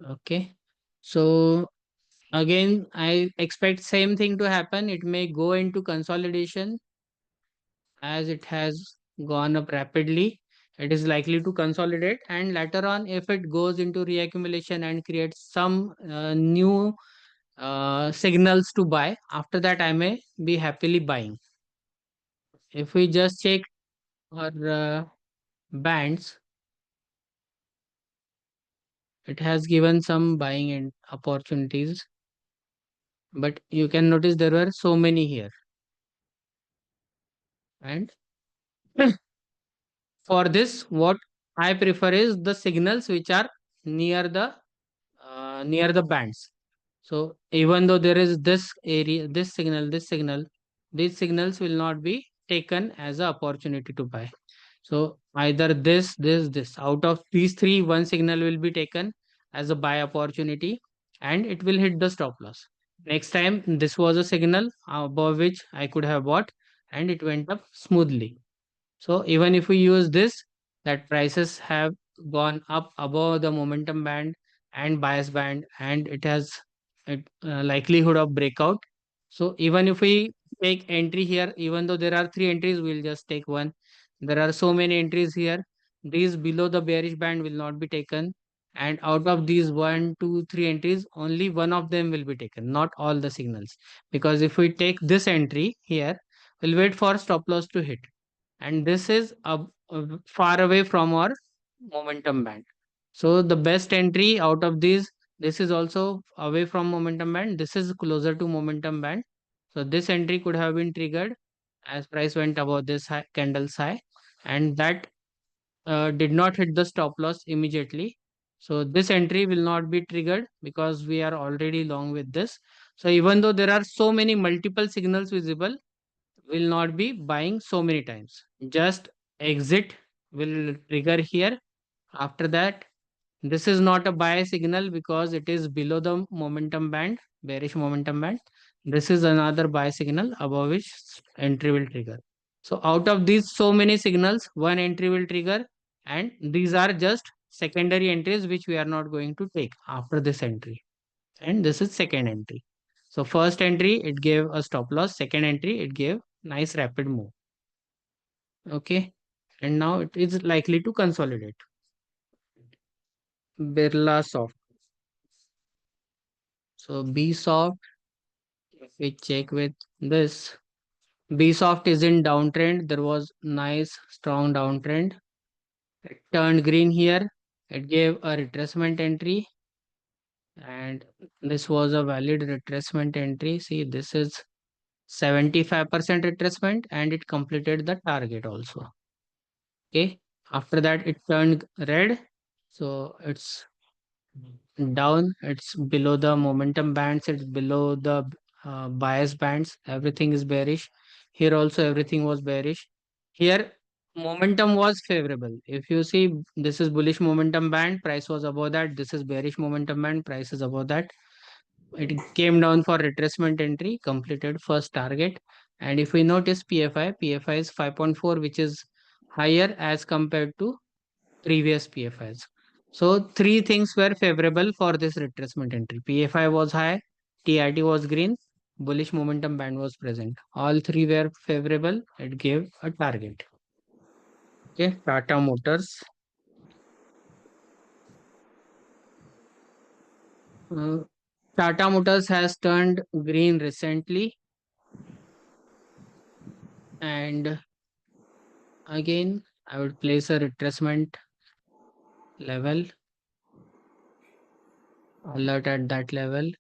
Okay. So again, I expect same thing to happen. It may go into consolidation as it has gone up rapidly. It is likely to consolidate, and later on, if it goes into reaccumulation and creates some new signals to buy, after that I may be happily buying. If we just check our bands, it has given some buying and opportunities, but you can notice there were so many here. And for this, what I prefer is the signals which are near the bands. So even though there is this area, this signal, these signals will not be taken as an opportunity to buy. So either this. Out of these three, one signal will be taken as a buy opportunity and it will hit the stop loss. Next time, this was a signal above which I could have bought and it went up smoothly. So even if we use this, that prices have gone up above the momentum band and bias band, and it has a likelihood of breakout. So even if we take entry here, even though there are three entries, we'll just take one. There are so many entries here. These below the bearish band will not be taken. And out of these 1, 2, 3 entries, only one of them will be taken, not all the signals. Because if we take this entry here, we'll wait for stop loss to hit, and this is far away from our momentum band. So the best entry out of these, this is also away from momentum band, this is closer to momentum band. So this entry could have been triggered as price went above this candle's high, and that did not hit the stop loss immediately. So this entry will not be triggered because we are already long with this. So even though there are so many multiple signals visible, will not be buying so many times. Just exit will trigger here. After that, this is not a buy signal because it is below the momentum band, bearish momentum band. This is another buy signal above which entry will trigger. So out of these so many signals, one entry will trigger, and these are just secondary entries which we are not going to take after this entry. And this is second entry. So first entry, it gave a stop loss. Second entry, it gave nice rapid move. Okay. And now it is likely to consolidate. Birla Soft. So B Soft, if we check with this, B Soft is in downtrend. There was nice strong downtrend. It turned green here. It gave a retracement entry. And this was a valid retracement entry. See, this is 75% retracement and it completed the target also. Okay. After that, it turned red. So it's down, it's below the momentum bands, it's below the bias bands, everything is bearish. Here also everything was bearish. Here momentum was favorable. If you see, this is bullish momentum band, price was above that. This is bearish momentum band, price is above that. It came down for retracement entry, completed first target. And if we notice PFI is 5.4, which is higher as compared to previous PFIs. So three things were favorable for this retracement entry. PFI was high, TRT was green, bullish momentum band was present. All three were favorable. It gave a target. Okay, Tata Motors. Tata Motors has turned green recently, and again I would place a retracement level alert at that level.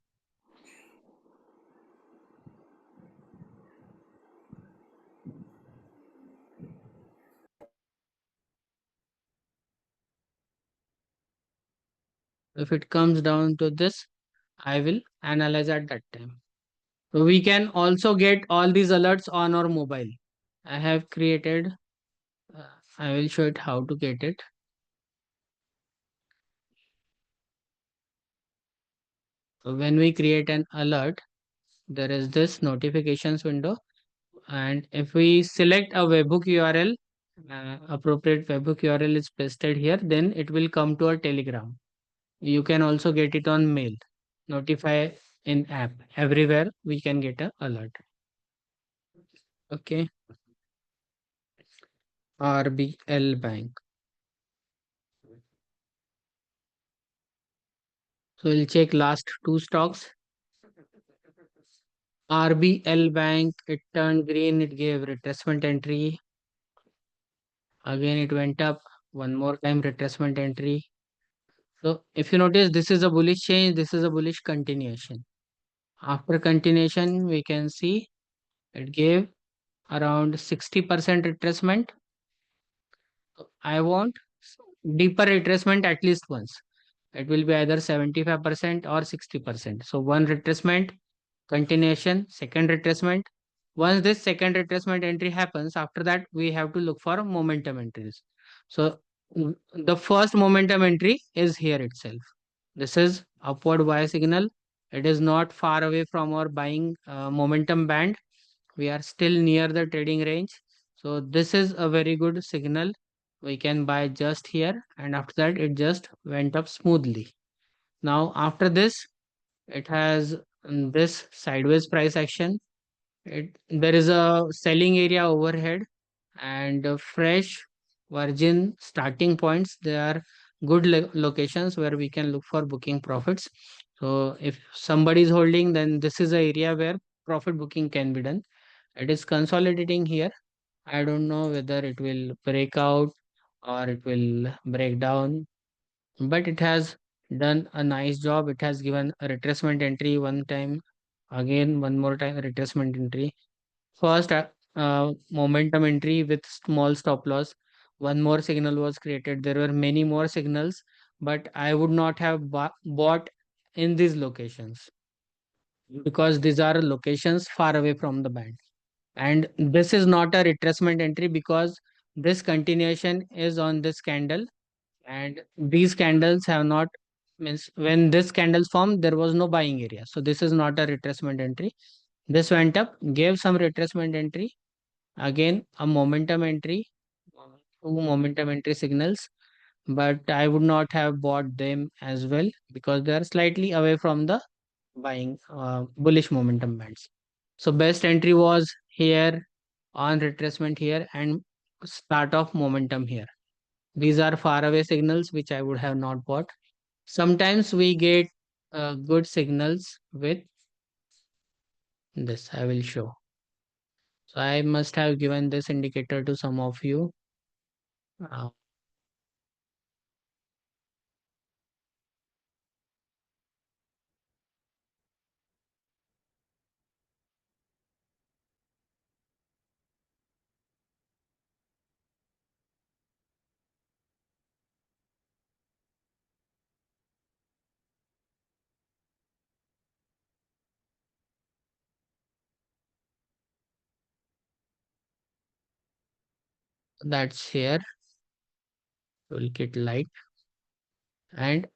If it comes down to this, I will analyze at that time. So we can also get all these alerts on our mobile. I have created, I will show it how to get it. So when we create an alert, there is this notifications window. And if we select a webhook URL, appropriate webhook URL is pasted here, then it will come to our Telegram. You can also get it on mail, notify in app. Everywhere we can get a alert. Okay. RBL Bank. So we'll check last two stocks. RBL Bank, it turned green, it gave retracement entry. Again, it went up. One more time, retracement entry. So if you notice, this is a bullish change, this is a bullish continuation. After continuation, we can see it gave around 60% retracement. I want deeper retracement at least once. It will be either 75% or 60%. So one retracement, continuation, second retracement. Once this second retracement entry happens, after that we have to look for momentum entries. So the first momentum entry is here itself. This is upward buy signal. It is not far away from our buying momentum band. We are still near the trading range. So this is a very good signal. We can buy just here, and after that it just went up smoothly. Now after this, it has this sideways price action. There is a selling area overhead and fresh virgin starting points. They are good locations where we can look for booking profits. So if somebody is holding, then this is a area where profit booking can be done. It is consolidating here. I don't know whether it will break out or it will break down, but it has done a nice job. It has given a retracement entry one time, again one more time retracement entry. First momentum entry with small stop loss. One more signal was created. There were many more signals, but I would not have bought in these locations because these are locations far away from the band. And this is not a retracement entry because this continuation is on this candle, and these candles have not, means when this candles formed there was no buying area, so this is not a retracement entry. This went up, gave some retracement entry, again a momentum entry, two momentum entry signals, but I would not have bought them as well because they are slightly away from the buying bullish momentum bands. So best entry was here, on retracement here, and start of momentum here. These are far away signals which I would have not bought. Sometimes we get good signals with this. I will show. So I must have given this indicator to some of you. Uh, that's here. Toolkit light. And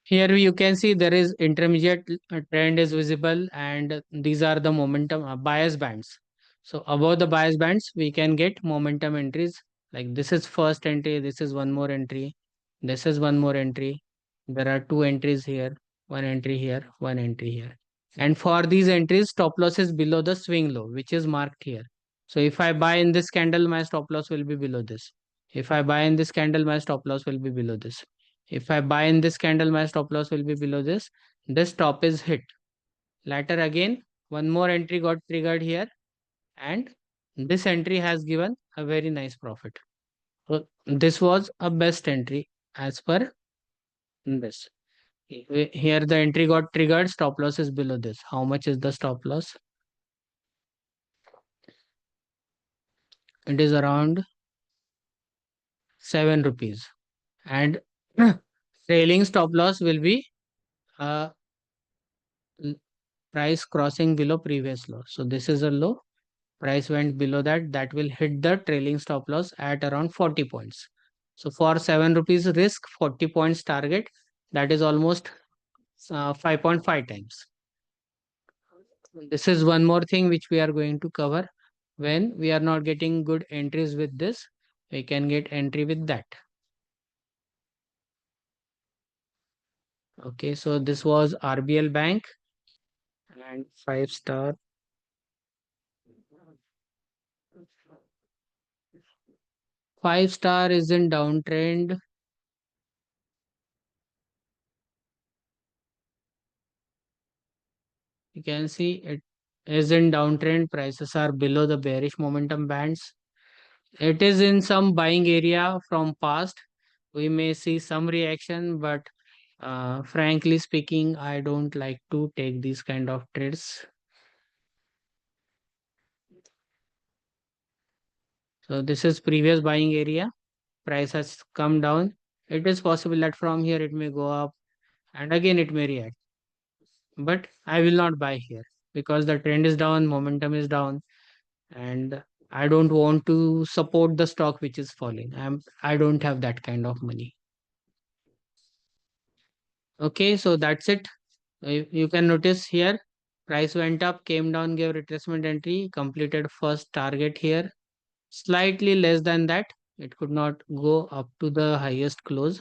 here you can see there is intermediate trend is visible, and these are the momentum bias bands. So above the bias bands, we can get momentum entries. Like this is first entry, this is one more entry, this is one more entry. There are two entries here, one entry here, one entry here. And for these entries, stop loss is below the swing low, which is marked here. So if I buy in this candle, my stop loss will be below this. If I buy in this candle, my stop loss will be below this. If I buy in this candle, my stop loss will be below this. This top is hit. Later again, one more entry got triggered here, and this entry has given a very nice profit. So this was a best entry as per this. Here the entry got triggered, stop loss is below this. How much is the stop loss? It is around 7 rupees. And trailing stop loss will be uh, price crossing below previous low. So this is a low. Price went below that. That will hit the trailing stop loss at around 40 points. So for 7 rupees risk, 40 points target, that is almost 5.5 times. This is one more thing which we are going to cover. When we are not getting good entries with this, we can get entry with that. Okay, so this was RBL Bank and 5 star. Five star is in downtrend. You can see it is in downtrend. Prices are below the bearish momentum bands. It is in some buying area from past. We may see some reaction, but frankly speaking, I don't like to take these kind of trades. So this is previous buying area. Price has come down. It is possible that from here it may go up and again it may react. But I will not buy here because the trend is down, momentum is down, and I don't want to support the stock which is falling. I don't have that kind of money. Okay, so that's it. You can notice here price went up, came down, gave retracement entry, completed first target here. Slightly less than that. It could not go up to the highest close,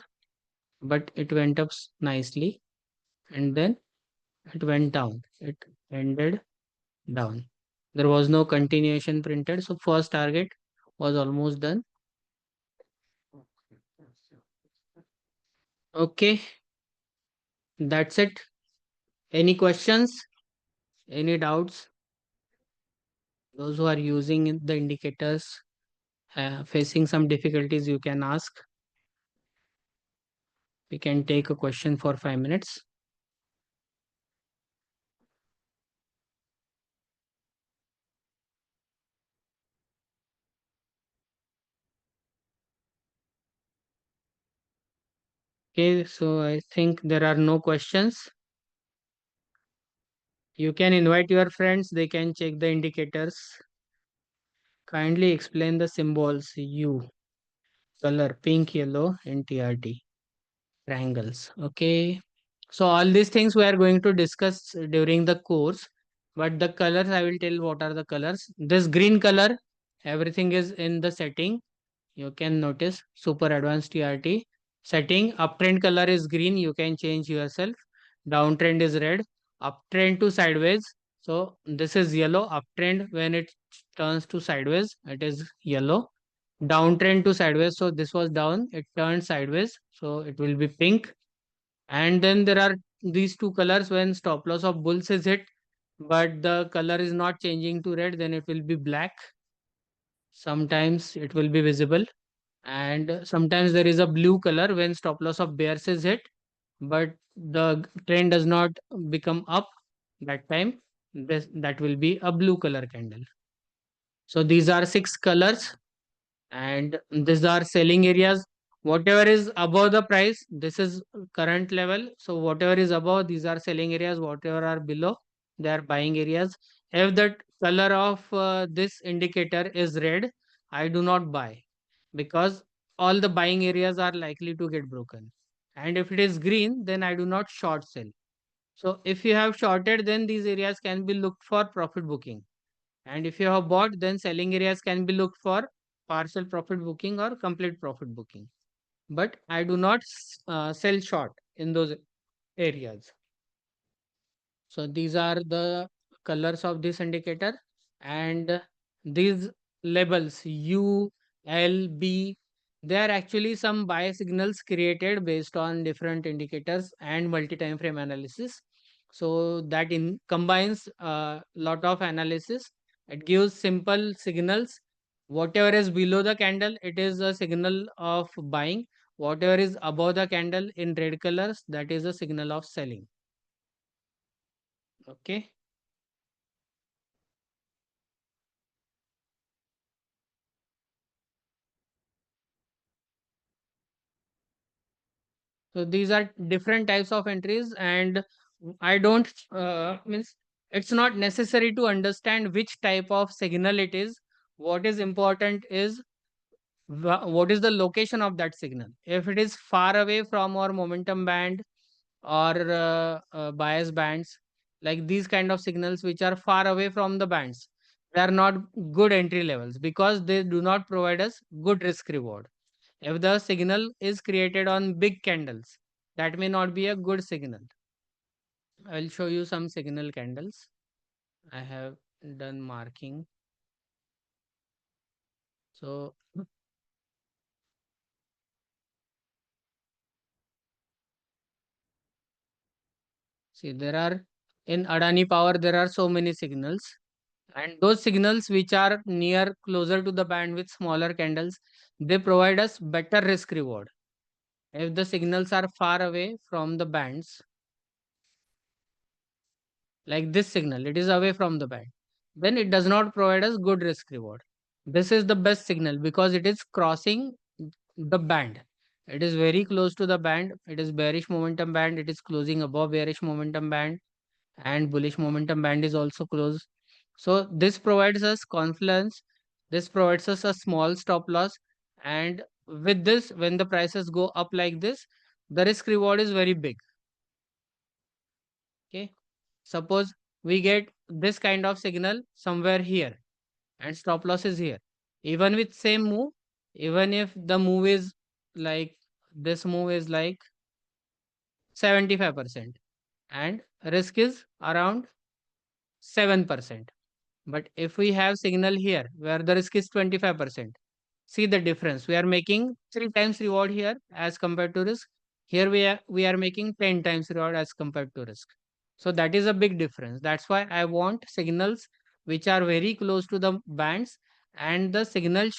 but it went up nicely and then it went down. It ended down. There was no continuation printed. So first target was almost done. Okay, that's it. Any questions? Any doubts? Those who are using the indicators facing some difficulties, you can ask. We can take a question for 5 minutes. Okay, so I think there are no questions. You can invite your friends, they can check the indicators. Kindly explain the symbols U, color pink, yellow, and TRT, triangles. Okay, so all these things we are going to discuss during the course, but the colors I will tell what are the colors. This green color, everything is in the setting. You can notice super advanced TRT setting. Uptrend color is green. You can change yourself. Downtrend is red. Uptrend to sideways. So this is yellow. Uptrend when it turns to sideways, it is yellow. Downtrend to sideways. So this was down. It turned sideways. So it will be pink. And then there are these two colors when stop loss of bulls is hit, but the color is not changing to red, then it will be black. Sometimes it will be visible, and sometimes there is a blue color when stop loss of bears is hit, but the trend does not become up. That time that will be a blue color candle. So these are 6 colors, and these are selling areas. Whatever is above the price, this is current level. So whatever is above, these are selling areas. Whatever are below, they are buying areas. If the color of this indicator is red, I do not buy, because all the buying areas are likely to get broken. And if it is green, then I do not short sell. So if you have shorted, then these areas can be looked for profit booking. And if you have bought, then selling areas can be looked for partial profit booking or complete profit booking. But I do not sell short in those areas. So these are the colors of this indicator, and these labels U, L, B, There are actually some bias signals created based on different indicators and multi-time frame analysis. So that combines a lot of analysis. It gives simple signals. Whatever is below the candle, it is a signal of buying. Whatever is above the candle in red colors, that is a signal of selling. Okay. So these are different types of entries, and I don't means it's not necessary to understand which type of signal it is. What is important is what is the location of that signal. If it is far away from our momentum band or bias bands, like these kind of signals which are far away from the bands, they are not good entry levels because they do not provide us good risk reward. If the signal is created on big candles, that may not be a good signal. I will show you some signal candles. I have done marking. So see, there are in Adani Power there are so many signals, and those signals which are near closer to the band with smaller candles, they provide us better risk reward. If the signals are far away from the bands, like this signal, it is away from the band, then it does not provide us good risk reward. This is the best signal because it is crossing the band. It is very close to the band. It is bearish momentum band. It is closing above bearish momentum band, and bullish momentum band is also close. So this provides us confluence. This provides us a small stop loss, and with this, when the prices go up like this, the risk reward is very big. Okay, suppose we get this kind of signal somewhere here and stop loss is here. Even with same move, even if the move is like this move is like 75% and risk is around 7%. But if we have signal here where the risk is 25%, see the difference. We are making 3 times reward here as compared to risk. Here we are making 10 times reward as compared to risk. So that is a big difference. That's why I want signals which are very close to the bands, and the signal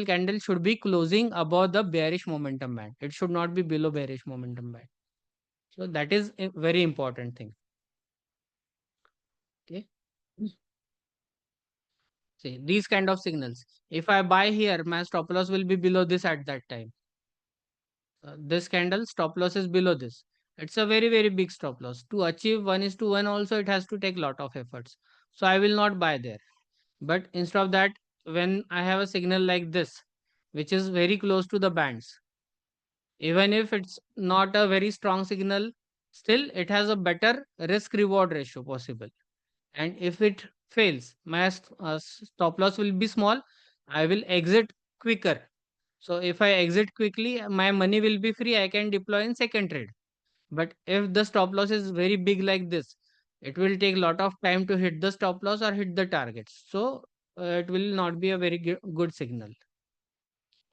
candle should be closing above the bearish momentum band. It should not be below bearish momentum band. So that is a very important thing. Okay. See these kind of signals. If I buy here, my stop loss will be below this at that time. This candle stop loss is below this. It's a very big stop loss. To achieve 1:1 also, it has to take lot of efforts. So I will not buy there. But instead of that, when I have a signal like this, which is very close to the bands, even if it's not a very strong signal, still it has a better risk reward ratio possible. And if it fails, my stop loss will be small. I will exit quicker. So if I exit quickly, my money will be free. I can deploy in second trade. But if the stop loss is very big like this, it will take lot of time to hit the stop loss or hit the targets. So it will not be a very good signal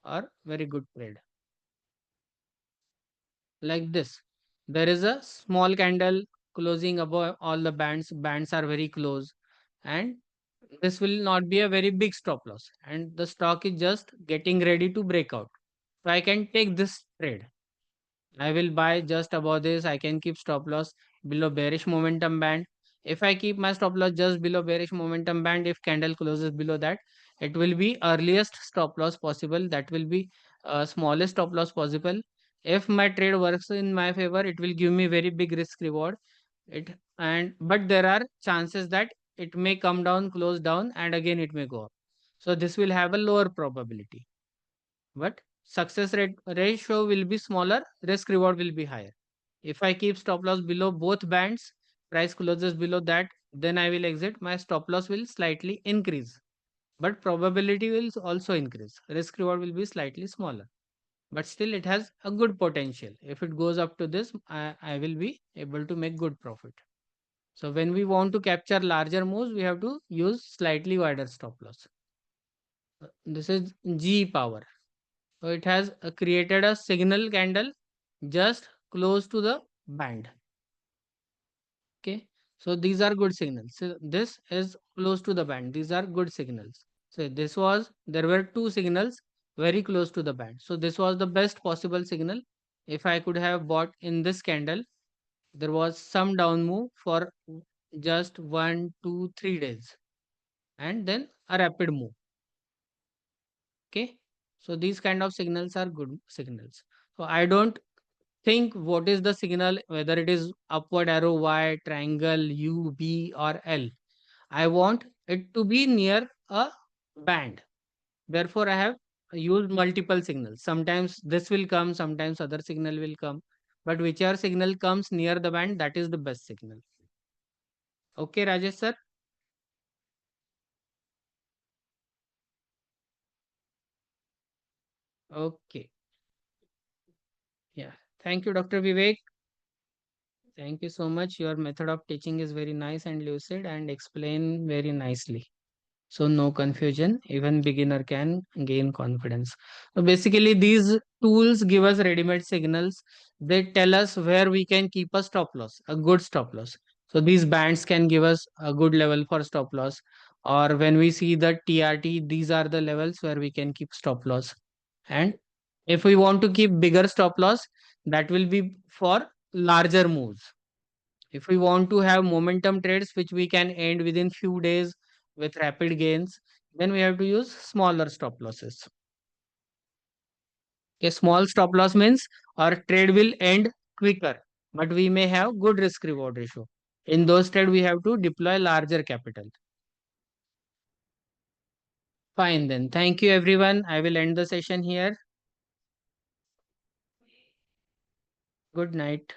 or very good trade. Like this, there is a small candle closing above all the bands. Bands are very close, and this will not be a very big stop loss, and the stock is just getting ready to break out. So I can take this trade. I will buy just above this. I can keep stop loss below bearish momentum band. If I keep my stop loss just below bearish momentum band, if candle closes below that, it will be earliest stop loss possible. That will be smallest stop loss possible. If my trade works in my favor, it will give me very big risk reward. But there are chances that it may come down, close down, and again it may go up. So this will have a lower probability, but success rate ratio will be smaller, risk reward will be higher. If I keep stop loss below both bands, price closes below that, then I will exit. My stop loss will slightly increase, but probability will also increase. Risk reward will be slightly smaller, but still it has a good potential. If it goes up to this, I will be able to make good profit. So when we want to capture larger moves, we have to use slightly wider stop loss. This is G power. So it has created a signal candle just close to the band. Okay. So these are good signals. So this is close to the band. These are good signals. So there were two signals very close to the band. So this was the best possible signal. If I could have bought in this candle, there was some down move for just 1, 2, 3 days and then a rapid move. Okay. So these kind of signals are good signals. So I don't think what is the signal, whether it is upward arrow Y, triangle, U, B or L. I want it to be near a band. Therefore, I have used multiple signals. Sometimes this will come, sometimes other signal will come. But whichever signal comes near the band, that is the best signal. Okay, Rajesh sir? Okay. Yeah. Thank you, Dr. Vivek. Thank you so much. Your method of teaching is very nice and lucid and explain very nicely. So no confusion, even beginner can gain confidence. So basically these tools give us ready-made signals. They tell us where we can keep a stop loss, a good stop loss. So these bands can give us a good level for stop loss. Or when we see the TRT, these are the levels where we can keep stop loss. And if we want to keep bigger stop loss, that will be for larger moves. If we want to have momentum trades which we can end within few days with rapid gains, then we have to use smaller stop losses. A small stop loss means our trade will end quicker, but we may have good risk reward ratio. In those trade, we have to deploy larger capital. Fine then. Thank you everyone. I will end the session here. Good night.